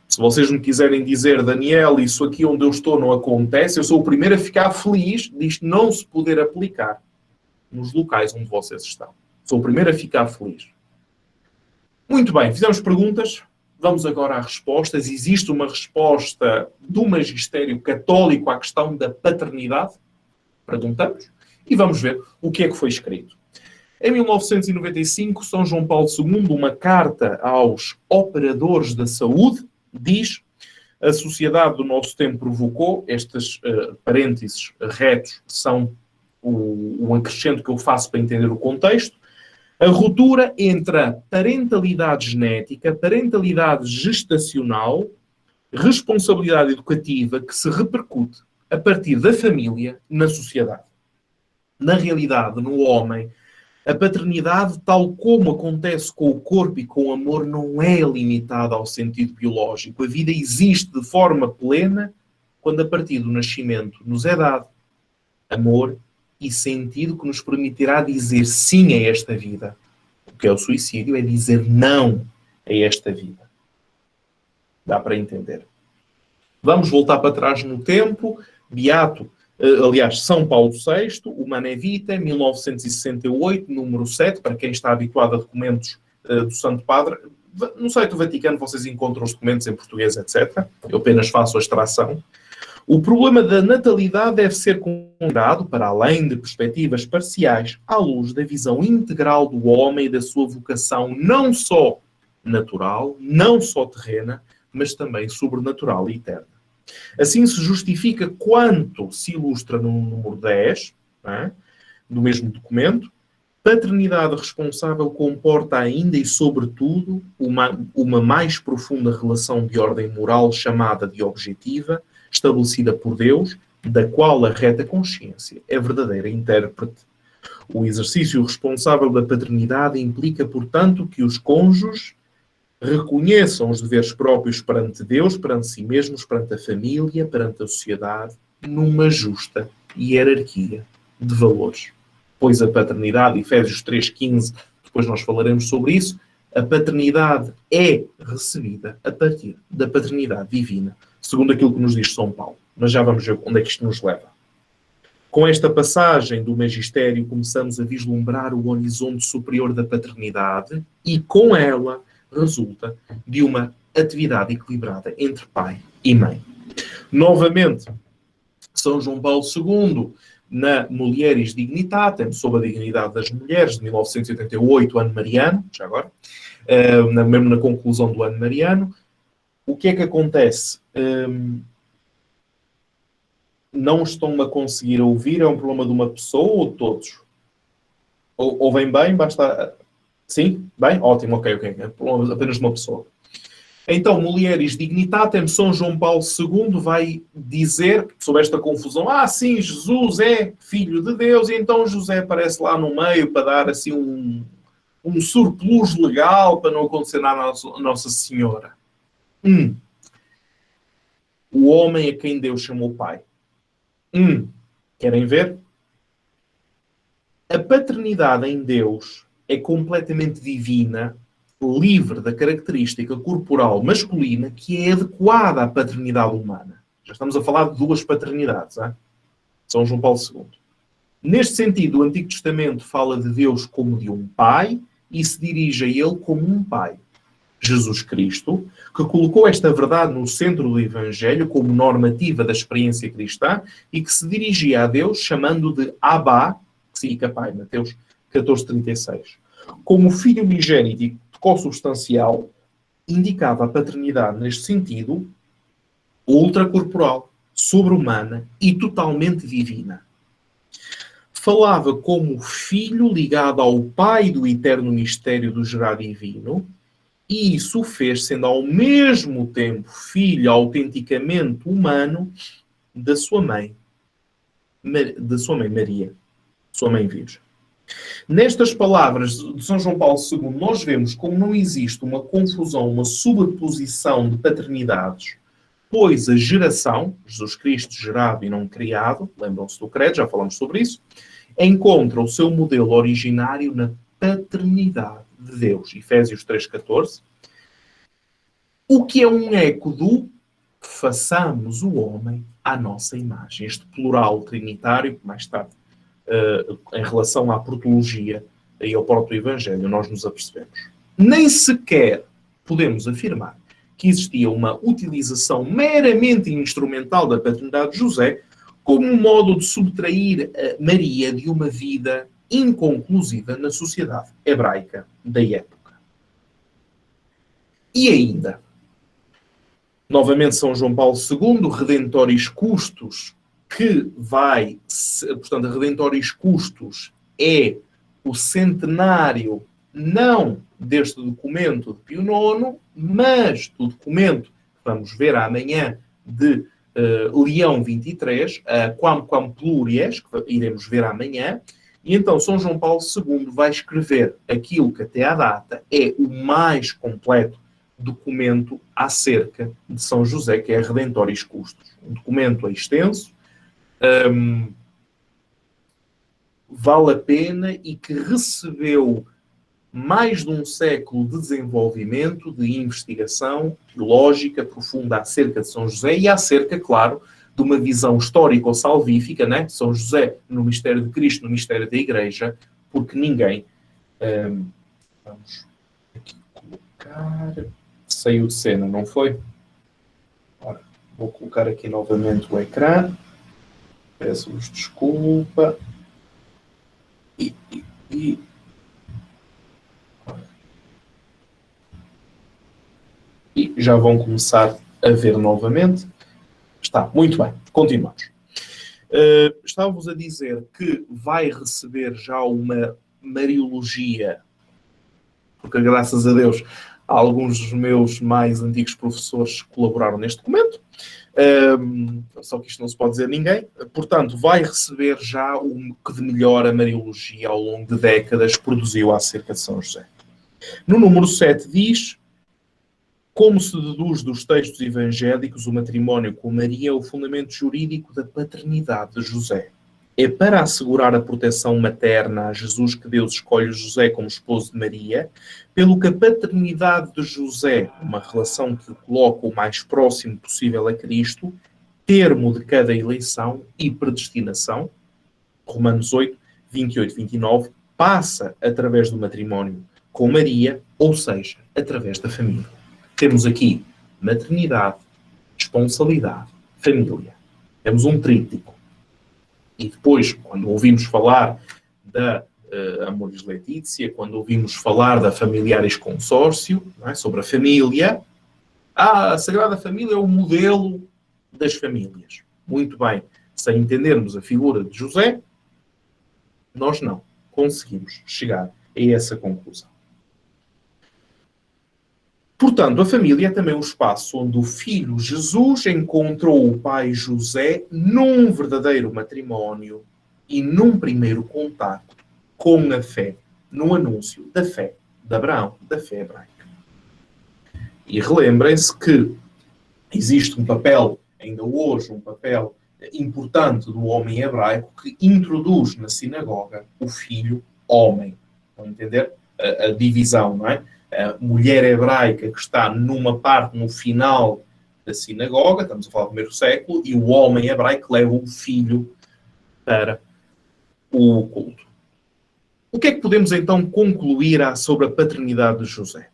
Se vocês me quiserem dizer, Daniel, isso aqui onde eu estou não acontece, eu sou o primeiro a ficar feliz disto não se poder aplicar nos locais onde vocês estão. Sou o primeiro a ficar feliz. Muito bem, fizemos perguntas. Vamos agora às respostas. Existe uma resposta do magistério católico à questão da paternidade? Perguntamos. E vamos ver o que é que foi escrito. Em 1995, São João Paulo II, uma carta aos operadores da saúde, diz: a sociedade do nosso tempo provocou, estes parênteses retos são o acrescento que eu faço para entender o contexto, a ruptura entre a parentalidade genética, parentalidade gestacional, responsabilidade educativa que se repercute a partir da família na sociedade. Na realidade, no homem, a paternidade, tal como acontece com o corpo e com o amor, não é limitada ao sentido biológico. A vida existe de forma plena quando, a partir do nascimento, nos é dado amor e sentido que nos permitirá dizer sim a esta vida. O que é o suicídio é dizer não a esta vida. Dá para entender. Vamos voltar para trás no tempo. São Paulo VI, o Humanae Vitae, 1968, número 7, para quem está habituado a documentos do Santo Padre. No site do Vaticano vocês encontram os documentos em português, etc. Eu apenas faço a extração. O problema da natalidade deve ser considerado, para além de perspectivas parciais, à luz da visão integral do homem e da sua vocação não só natural, não só terrena, mas também sobrenatural e eterna. Assim se justifica quanto se ilustra no número 10, do mesmo documento, Paternidade responsável comporta ainda e sobretudo uma mais profunda relação de ordem moral chamada de objetiva, estabelecida por Deus, da qual a reta consciência é verdadeira intérprete. O exercício responsável da paternidade implica, portanto, que os cônjuges reconheçam os deveres próprios perante Deus, perante si mesmos, perante a família, perante a sociedade, numa justa hierarquia de valores. Pois a paternidade, Efésios 3,15, depois nós falaremos sobre isso, a paternidade é recebida a partir da paternidade divina, segundo aquilo que nos diz São Paulo. Mas já vamos ver onde é que isto nos leva. Com esta passagem do magistério, começamos a vislumbrar o horizonte superior da paternidade e, com ela, resulta de uma atividade equilibrada entre pai e mãe. Novamente, São João Paulo II, na Mulieris Dignitatem, sobre a dignidade das mulheres, de 1988, ano mariano, já agora, mesmo na conclusão do ano mariano, o que é que acontece? Não estão a conseguir ouvir? É um problema de uma pessoa ou de todos? Ouvem bem? Basta... Sim? Bem? Ótimo, ok. É apenas de uma pessoa. Então, Mulieris Dignitatem, São João Paulo II vai dizer sobre esta confusão. Sim, Jesus é filho de Deus, e então José aparece lá no meio para dar assim um surplus legal para não acontecer nada à Nossa Senhora. O homem a quem Deus chamou pai. Querem ver? A paternidade em Deus é completamente divina, livre da característica corporal masculina que é adequada à paternidade humana. Já estamos a falar de duas paternidades, hein? São João Paulo II. Neste sentido, o Antigo Testamento fala de Deus como de um pai e se dirige a ele como um pai. Jesus Cristo, que colocou esta verdade no centro do Evangelho como normativa da experiência cristã e que se dirigia a Deus chamando de Abba, que significa pai, Mateus 14,36. Como filho unigênito e consubstancial, indicava a paternidade neste sentido ultracorporal, sobre-humana e totalmente divina. Falava como filho ligado ao pai do eterno mistério do gerar divino, e isso o fez sendo ao mesmo tempo filho autenticamente humano da sua mãe Maria, sua mãe Virgem. Nestas palavras de São João Paulo II, nós vemos como não existe uma confusão, uma sobreposição de paternidades, pois a geração, Jesus Cristo gerado e não criado, lembram-se do credo, já falamos sobre isso, encontra o seu modelo originário na paternidade de Deus. Efésios 3,14. O que é um eco do façamos o homem à nossa imagem. Este plural trinitário, que mais tarde, em relação à protologia e ao próprio Evangelho, nós nos apercebemos. Nem sequer podemos afirmar que existia uma utilização meramente instrumental da paternidade de José como um modo de subtrair Maria de uma vida inconclusiva na sociedade hebraica da época. E ainda, novamente São João Paulo II, Redentoris Custos, que vai, portanto, Redentoris Custos é o centenário não deste documento de Pio IX, mas do documento que vamos ver amanhã de Leão XXIII, Quam Plurias, que iremos ver amanhã. E então São João Paulo II vai escrever aquilo que até à data é o mais completo documento acerca de São José, que é Redentoris Custos. Um documento extenso, vale a pena e que recebeu mais de um século de desenvolvimento, de investigação teológica profunda acerca de São José e acerca, claro, de uma visão histórico-salvífica, né? São José no mistério de Cristo, no mistério da Igreja, porque ninguém... vamos aqui colocar... Saiu de cena, não foi? Ora, vou colocar aqui novamente o ecrã. Peço-vos desculpa. E já vão começar a ver novamente. Está, muito bem. Continuamos. Estava-vos a dizer que vai receber já uma Mariologia, porque graças a Deus alguns dos meus mais antigos professores colaboraram neste documento. Só que isto não se pode dizer a ninguém. Portanto, vai receber já o que de melhor a Mariologia ao longo de décadas produziu acerca de São José. No número 7 diz: como se deduz dos textos evangélicos, o matrimónio com Maria é o fundamento jurídico da paternidade de José. É para assegurar a proteção materna a Jesus que Deus escolhe José como esposo de Maria, pelo que a paternidade de José, uma relação que o coloca o mais próximo possível a Cristo, termo de cada eleição e predestinação, Romanos 8, 28, 29, passa através do matrimónio com Maria, ou seja, através da família. Temos aqui maternidade, responsabilidade, família. Temos um tríptico. E depois, quando ouvimos falar da Amoris Laetitia, quando ouvimos falar da Familiaris Consórcio, não é? Sobre a família, a Sagrada Família é o modelo das famílias. Muito bem. Sem entendermos a figura de José, nós não conseguimos chegar a essa conclusão. Portanto, a família é também o espaço onde o filho Jesus encontrou o pai José num verdadeiro matrimónio e num primeiro contato com a fé, no anúncio da fé de Abraão, da fé hebraica. E relembrem-se que existe um papel, ainda hoje, um papel importante do homem hebraico que introduz na sinagoga o filho homem. Vão entender a divisão, não é? A mulher hebraica que está numa parte, no final da sinagoga, estamos a falar do primeiro século, e o homem hebraico leva o filho para o culto. O que é que podemos então concluir sobre a paternidade de José?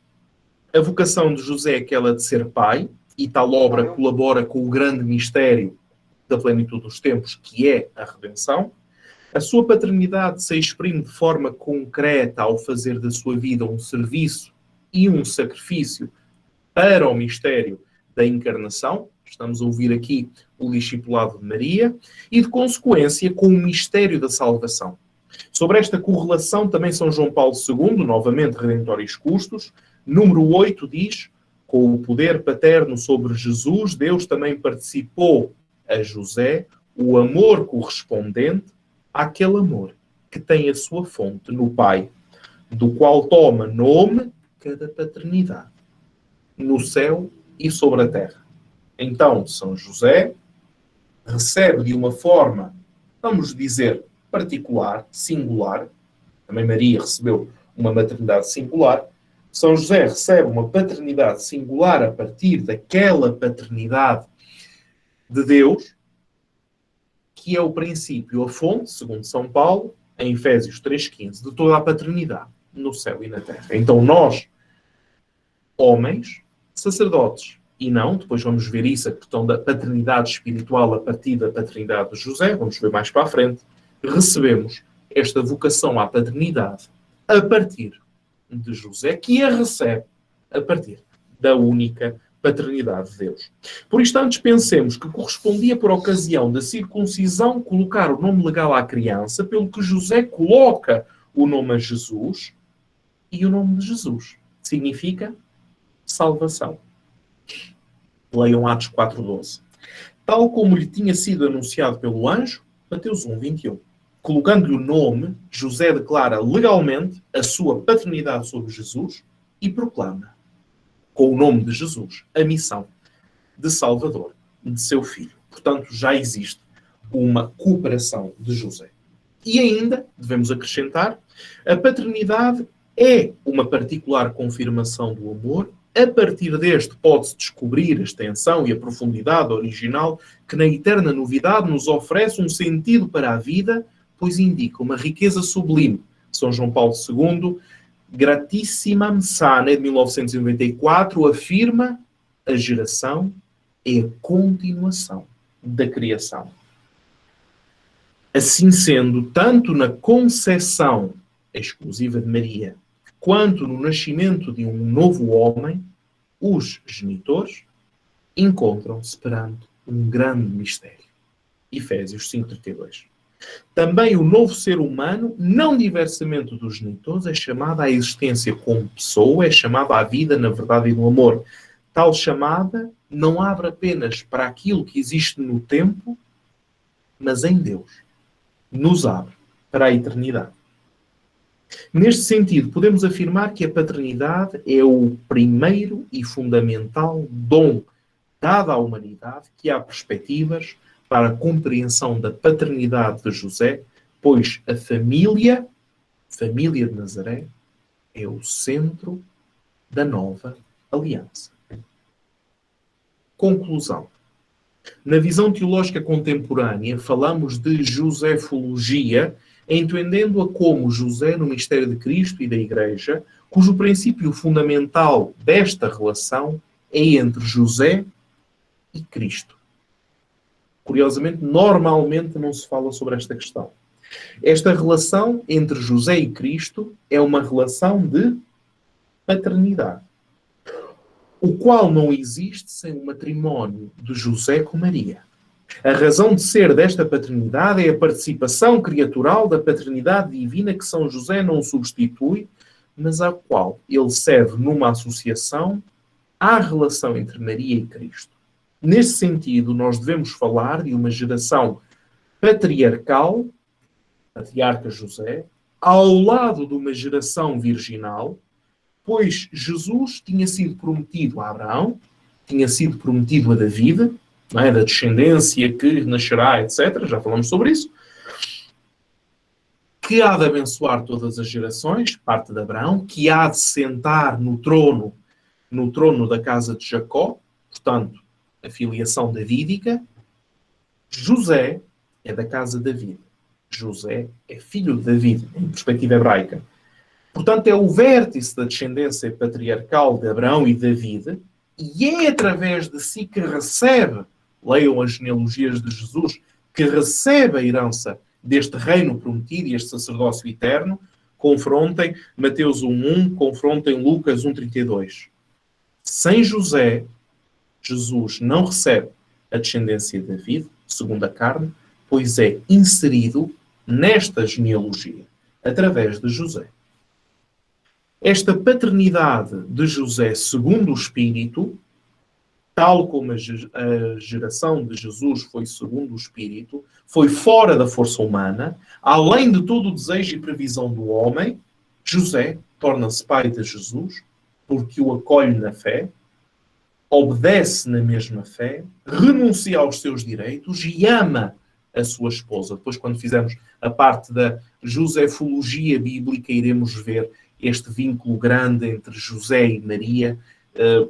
A vocação de José é aquela de ser pai, e tal obra colabora com o grande mistério da plenitude dos tempos, que é a redenção. A sua paternidade se exprime de forma concreta ao fazer da sua vida um serviço e um sacrifício para o mistério da encarnação. Estamos a ouvir aqui o discipulado de Maria. E, de consequência, com o mistério da salvação. Sobre esta correlação, também São João Paulo II, novamente Redentoris Custos, número 8, diz: com o poder paterno sobre Jesus, Deus também participou a José o amor correspondente àquele amor que tem a sua fonte no Pai, do qual toma nome cada paternidade, no céu e sobre a terra. Então, São José recebe de uma forma, vamos dizer, particular, singular. Também Maria recebeu uma maternidade singular. São José recebe uma paternidade singular a partir daquela paternidade de Deus, que é o princípio, a fonte, segundo São Paulo, em Efésios 3,15, de toda a paternidade, no céu e na terra. Então nós, homens, sacerdotes, e não, depois vamos ver isso, a questão da paternidade espiritual a partir da paternidade de José, vamos ver mais para a frente, recebemos esta vocação à paternidade a partir de José, que a recebe a partir da única paternidade de Deus. Por isto, antes pensemos que correspondia por ocasião da circuncisão colocar o nome legal à criança, pelo que José coloca o nome a Jesus, e o nome de Jesus significa salvação. Leiam Atos 4,12. Tal como lhe tinha sido anunciado pelo anjo, Mateus 1,21. Colocando-lhe o nome, José declara legalmente a sua paternidade sobre Jesus e proclama, com o nome de Jesus, a missão de Salvador de seu filho. Portanto, já existe uma cooperação de José. E ainda, devemos acrescentar, a paternidade é uma particular confirmação do amor. A partir deste pode-se descobrir a extensão e a profundidade original que na eterna novidade nos oferece um sentido para a vida, pois indica uma riqueza sublime. São João Paulo II, Gratissimam Sane, de 1994, afirma: a geração é a continuação da criação. Assim sendo, tanto na concepção exclusiva de Maria, quanto no nascimento de um novo homem, os genitores encontram-se perante um grande mistério. Efésios 5,32. Também o novo ser humano, não diversamente dos genitores, é chamado à existência como pessoa, é chamado à vida na verdade e no amor. Tal chamada não abre apenas para aquilo que existe no tempo, mas em Deus. Nos abre para a eternidade. Neste sentido, podemos afirmar que a paternidade é o primeiro e fundamental dom dado à humanidade que há perspectivas para a compreensão da paternidade de José, pois a família de Nazaré, é o centro da nova aliança. Conclusão. Na visão teológica contemporânea, falamos de josefologia, entendendo-a como José no mistério de Cristo e da Igreja, cujo princípio fundamental desta relação é entre José e Cristo. Curiosamente, normalmente não se fala sobre esta questão. Esta relação entre José e Cristo é uma relação de paternidade, o qual não existe sem o matrimónio de José com Maria. A razão de ser desta paternidade é a participação criatural da paternidade divina que São José não substitui, mas a qual ele serve numa associação à relação entre Maria e Cristo. Nesse sentido, nós devemos falar de uma geração patriarcal, patriarca José, ao lado de uma geração virginal, pois Jesus tinha sido prometido a Abraão, tinha sido prometido a David, não é? Da descendência que nascerá, etc. Já falamos sobre isso. Que há de abençoar todas as gerações, parte de Abraão, que há de sentar no trono da casa de Jacó, portanto, a filiação davídica. José é da casa de David. José é filho de David, em perspectiva hebraica. Portanto, é o vértice da descendência patriarcal de Abraão e David, e é através de si que recebe, leiam as genealogias de Jesus, que recebe a herança deste reino prometido e este sacerdócio eterno. Confrontem Mateus 1.1, confrontem Lucas 1.32. Sem José, Jesus não recebe a descendência de David, segundo a carne, pois é inserido nesta genealogia, através de José. Esta paternidade de José, segundo o Espírito, tal como a geração de Jesus foi segundo o Espírito, foi fora da força humana, além de todo o desejo e previsão do homem, José torna-se pai de Jesus, porque o acolhe na fé, obedece na mesma fé, renuncia aos seus direitos e ama a sua esposa. Depois, quando fizermos a parte da josefologia bíblica, iremos ver este vínculo grande entre José e Maria.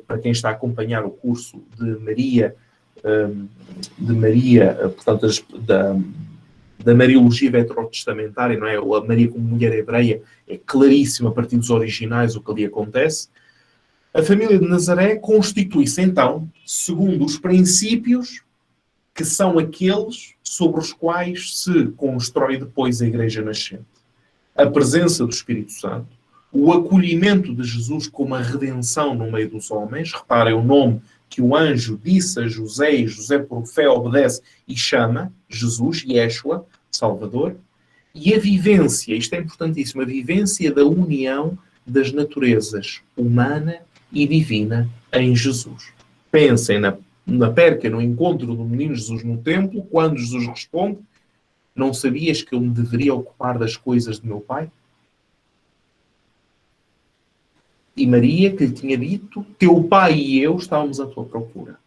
Para quem está a acompanhar o curso de Maria, portanto, da Mariologia veterotestamentária, não é? A Maria como mulher hebreia, é claríssimo a partir dos originais o que ali acontece. A família de Nazaré constitui-se, então, segundo os princípios que são aqueles sobre os quais se constrói depois a Igreja nascente. A presença do Espírito Santo, o acolhimento de Jesus como a redenção no meio dos homens. Reparem o nome que o anjo disse a José, e José por fé obedece e chama Jesus, Yeshua, Salvador. E a vivência, isto é importantíssimo, a vivência da união das naturezas humana e divina em Jesus. Pensem na perca, no encontro do menino Jesus no templo, quando Jesus responde: não sabias que eu me deveria ocupar das coisas de meu pai? E Maria, que lhe tinha dito: teu pai e eu estávamos à tua procura.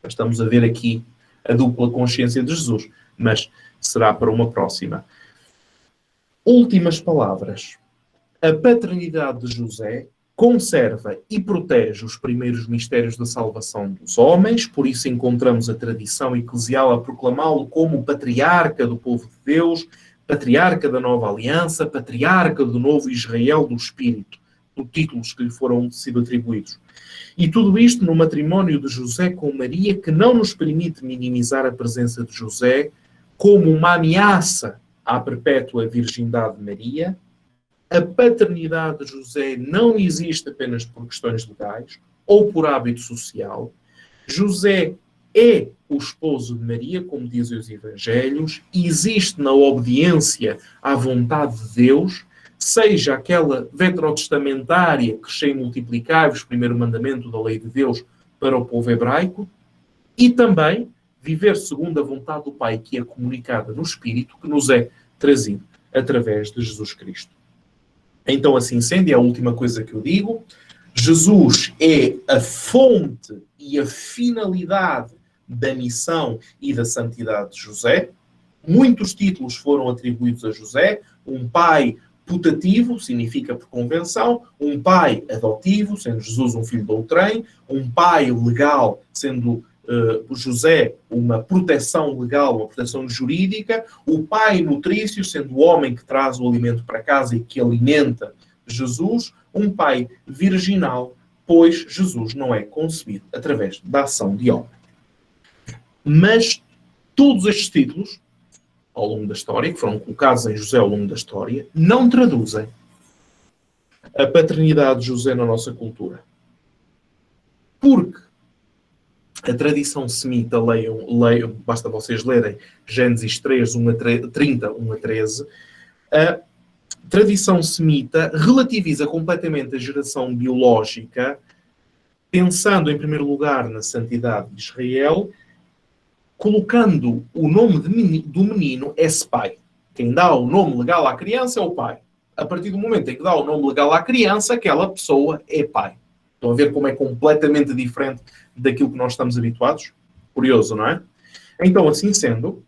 Estamos a ver aqui a dupla consciência de Jesus, mas será para uma próxima. Últimas palavras. A paternidade de José conserva e protege os primeiros mistérios da salvação dos homens, por isso encontramos a tradição eclesial a proclamá-lo como patriarca do povo de Deus, patriarca da nova aliança, patriarca do novo Israel do Espírito, por títulos que lhe foram sido atribuídos. E tudo isto no matrimónio de José com Maria, que não nos permite minimizar a presença de José como uma ameaça à perpétua virgindade de Maria. A paternidade de José não existe apenas por questões legais ou por hábito social. José é o esposo de Maria, como dizem os Evangelhos, existe na obediência à vontade de Deus, seja aquela veterotestamentária, crescei e multiplicai-vos, primeiro mandamento da lei de Deus para o povo hebraico, e também viver segundo a vontade do Pai, que é comunicada no Espírito, que nos é trazido através de Jesus Cristo. Então, assim sendo, e a última coisa que eu digo, Jesus é a fonte e a finalidade da missão e da santidade de José. Muitos títulos foram atribuídos a José. Um pai putativo, significa por convenção. Um pai adotivo, sendo Jesus um filho de outrem. Um pai legal, sendo José uma proteção legal, uma proteção jurídica. O pai nutrício, sendo o homem que traz o alimento para casa e que alimenta Jesus. Um pai virginal, pois Jesus não é concebido através da ação de homem. Mas todos estes títulos, ao longo da história, que foram colocados em José ao longo da história, não traduzem a paternidade de José na nossa cultura. Porque a tradição semita, leiam, basta vocês lerem Gênesis 3, 30, 1 a 13, a tradição semita relativiza completamente a geração biológica, pensando, em primeiro lugar, na santidade de Israel, colocando o nome do menino pai. Quem dá o nome legal à criança é o pai. A partir do momento em que dá o nome legal à criança, aquela pessoa é pai. Estão a ver como é completamente diferente daquilo que nós estamos habituados? Curioso, não é? Então, assim sendo,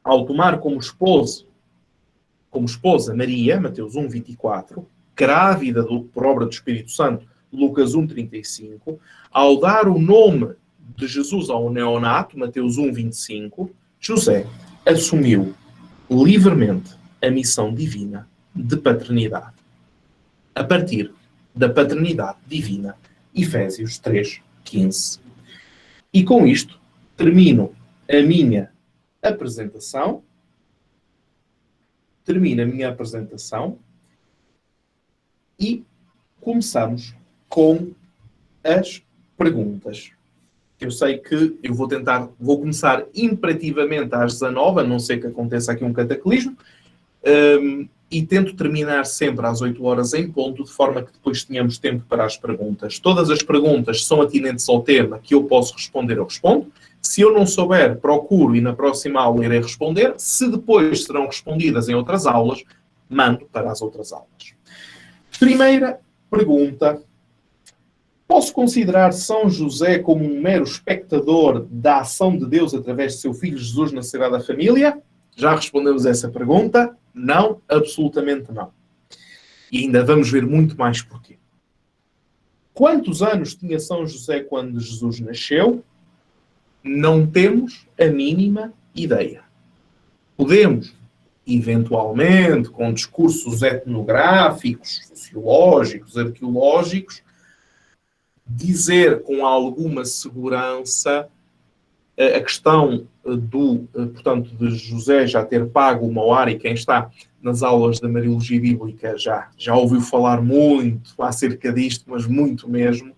ao tomar como esposa Maria, Mateus 1, 24, grávida por obra do Espírito Santo, Lucas 1, 35, ao dar o nome de Jesus ao neonato, Mateus 1, 25, José assumiu livremente a missão divina de paternidade. A partir da paternidade divina, Efésios 3, 15. E com isto, termino a minha apresentação. E começamos com as perguntas. Eu sei que eu vou começar imperativamente às 19, a não ser que aconteça aqui um cataclismo, e tento terminar sempre às 8 horas em ponto, de forma que depois tenhamos tempo para as perguntas. Todas as perguntas são atinentes ao tema que eu posso responder, eu respondo. Se eu não souber, procuro e na próxima aula irei responder. Se depois serão respondidas em outras aulas, mando para as outras aulas. Primeira pergunta. Posso considerar São José como um mero espectador da ação de Deus através de seu filho Jesus na Sagrada Família? Já respondemos a essa pergunta. Não, absolutamente não. E ainda vamos ver muito mais porquê. Quantos anos tinha São José quando Jesus nasceu? Não temos a mínima ideia. Podemos, eventualmente, com discursos etnográficos, sociológicos, arqueológicos, dizer com alguma segurança a questão portanto, de José já ter pago uma hora, e quem está nas aulas da Mariologia Bíblica já ouviu falar muito acerca disto, mas muito mesmo.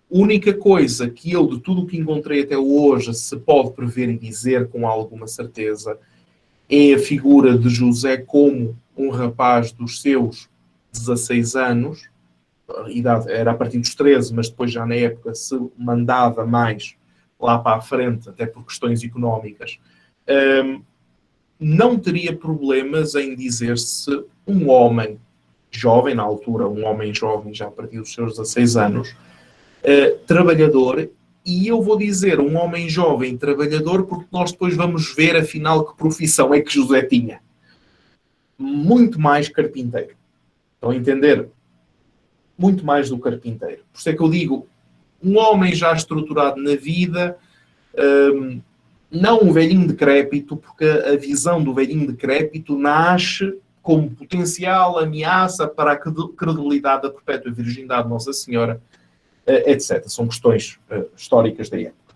Única coisa que eu, de tudo o que encontrei até hoje, se pode prever e dizer com alguma certeza, é a figura de José como um rapaz dos seus 16 anos, a idade era a partir dos 13, mas depois já na época se mandava mais lá para a frente, até por questões económicas, não teria problemas em dizer-se um homem jovem, na altura, um homem jovem já a partir dos seus 16 anos, trabalhador, e eu vou dizer um homem jovem trabalhador porque nós depois vamos ver afinal que profissão é que José tinha. Muito mais carpinteiro. Estão a entender? Muito mais do carpinteiro. Por isso é que eu digo, um homem já estruturado na vida, não um velhinho decrépito, porque a visão do velhinho decrépito nasce como potencial ameaça para a credibilidade da perpétua virgindade de Nossa Senhora, etc. São questões históricas da época.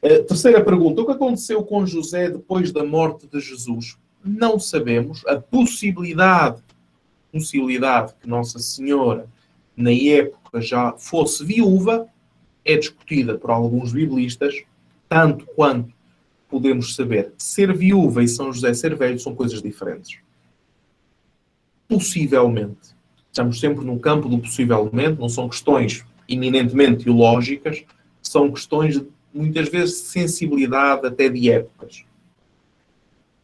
Terceira pergunta. O que aconteceu com José depois da morte de Jesus? Não sabemos. A possibilidade que Nossa Senhora, na época, já fosse viúva, é discutida por alguns biblistas, tanto quanto podemos saber. Ser viúva e São José ser velho são coisas diferentes. Possivelmente. Estamos sempre no campo do possivelmente, não são questões eminentemente teológicas, são questões, muitas vezes, de sensibilidade, até de épocas.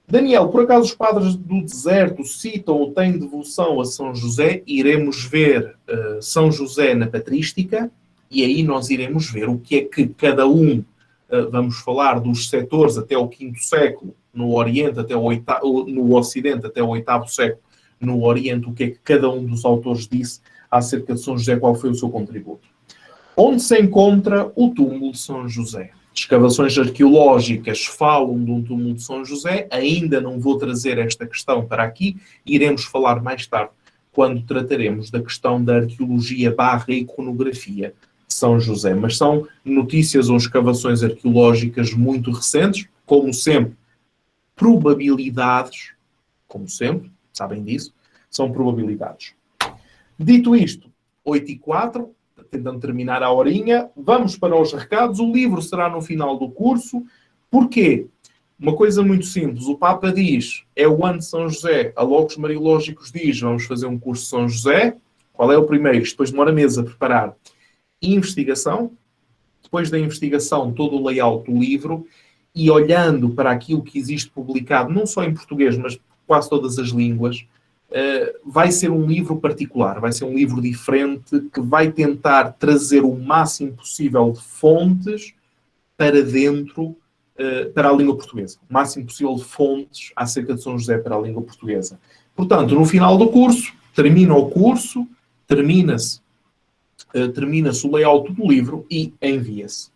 Daniel, por acaso os padres do deserto citam ou têm devoção a São José? Iremos ver São José na patrística e aí nós iremos ver o que é que cada um, vamos falar dos setores até o V século, no Oriente até o no Ocidente até o VIII século, no Oriente, o que é que cada um dos autores disse acerca de São José, qual foi o seu contributo. Onde se encontra o túmulo de São José? Escavações arqueológicas falam de um túmulo de São José. Ainda não vou trazer esta questão para aqui. Iremos falar mais tarde, quando trataremos da questão da arqueologia / iconografia de São José. Mas são notícias ou escavações arqueológicas muito recentes. Como sempre, probabilidades. Como sempre, sabem disso. São probabilidades. Dito isto, 8h04... tentando terminar a horinha, vamos para os recados. O livro será no final do curso. Porquê? Uma coisa muito simples. O Papa diz, é o ano de São José. A Logos Mariológicos diz, vamos fazer um curso de São José. Qual é o primeiro? Isto depois demora meses a preparar. Investigação. Depois da investigação, todo o layout do livro. E olhando para aquilo que existe publicado, não só em português, mas quase todas as línguas, vai ser um livro particular, vai ser um livro diferente que vai tentar trazer o máximo possível de fontes para dentro, para a língua portuguesa. O máximo possível de fontes acerca de São José para a língua portuguesa. Portanto, no final do curso, termina o curso, termina-se o layout do livro e envia-se.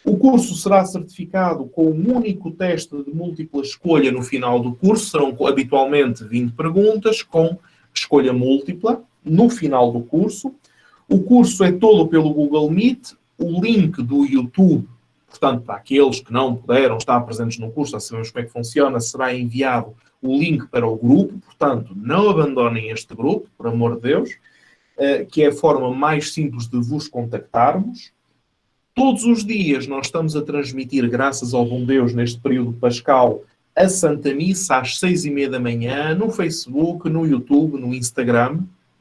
O curso será certificado com um único teste de múltipla escolha no final do curso. Serão habitualmente 20 perguntas com escolha múltipla no final do curso. O curso é todo pelo Google Meet. O link do YouTube, portanto, para aqueles que não puderam estar presentes no curso, já sabemos como é que funciona, será enviado o link para o grupo. Portanto, não abandonem este grupo, por amor de Deus, que é a forma mais simples de vos contactarmos. Todos os dias nós estamos a transmitir, graças ao bom Deus, neste período pascal, a Santa Missa às 6h30 da manhã, no Facebook, no YouTube, no Instagram.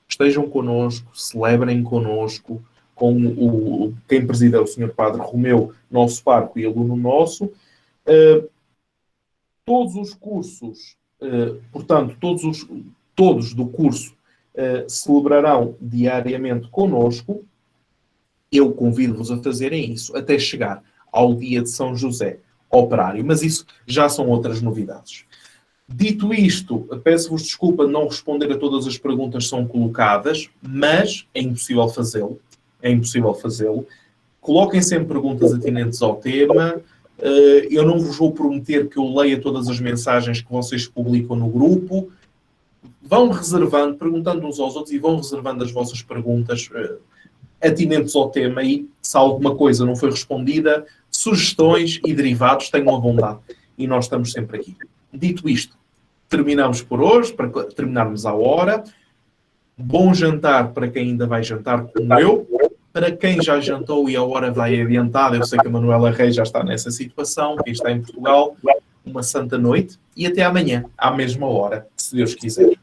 Estejam connosco, celebrem connosco, com quem preside é o Sr. Padre Romeu, nosso parco e aluno nosso. Todos os cursos, portanto, todos do curso celebrarão diariamente connosco. Eu convido-vos a fazerem isso até chegar ao dia de São José Operário. Mas isso já são outras novidades. Dito isto, peço-vos desculpa de não responder a todas as perguntas que são colocadas, mas é impossível fazê-lo. É impossível fazê-lo. Coloquem sempre perguntas atinentes ao tema. Eu não vos vou prometer que eu leia todas as mensagens que vocês publicam no grupo. Vão reservando, perguntando uns aos outros e vão reservando as vossas perguntas atinentes ao tema e, se alguma coisa não foi respondida, sugestões e derivados, tenham a bondade. E nós estamos sempre aqui. Dito isto, terminamos por hoje, para terminarmos à hora. Bom jantar para quem ainda vai jantar como eu. Para quem já jantou e a hora vai adiantada, eu sei que a Manuela Reis já está nessa situação, quem está em Portugal, uma santa noite e até amanhã, à mesma hora, se Deus quiser.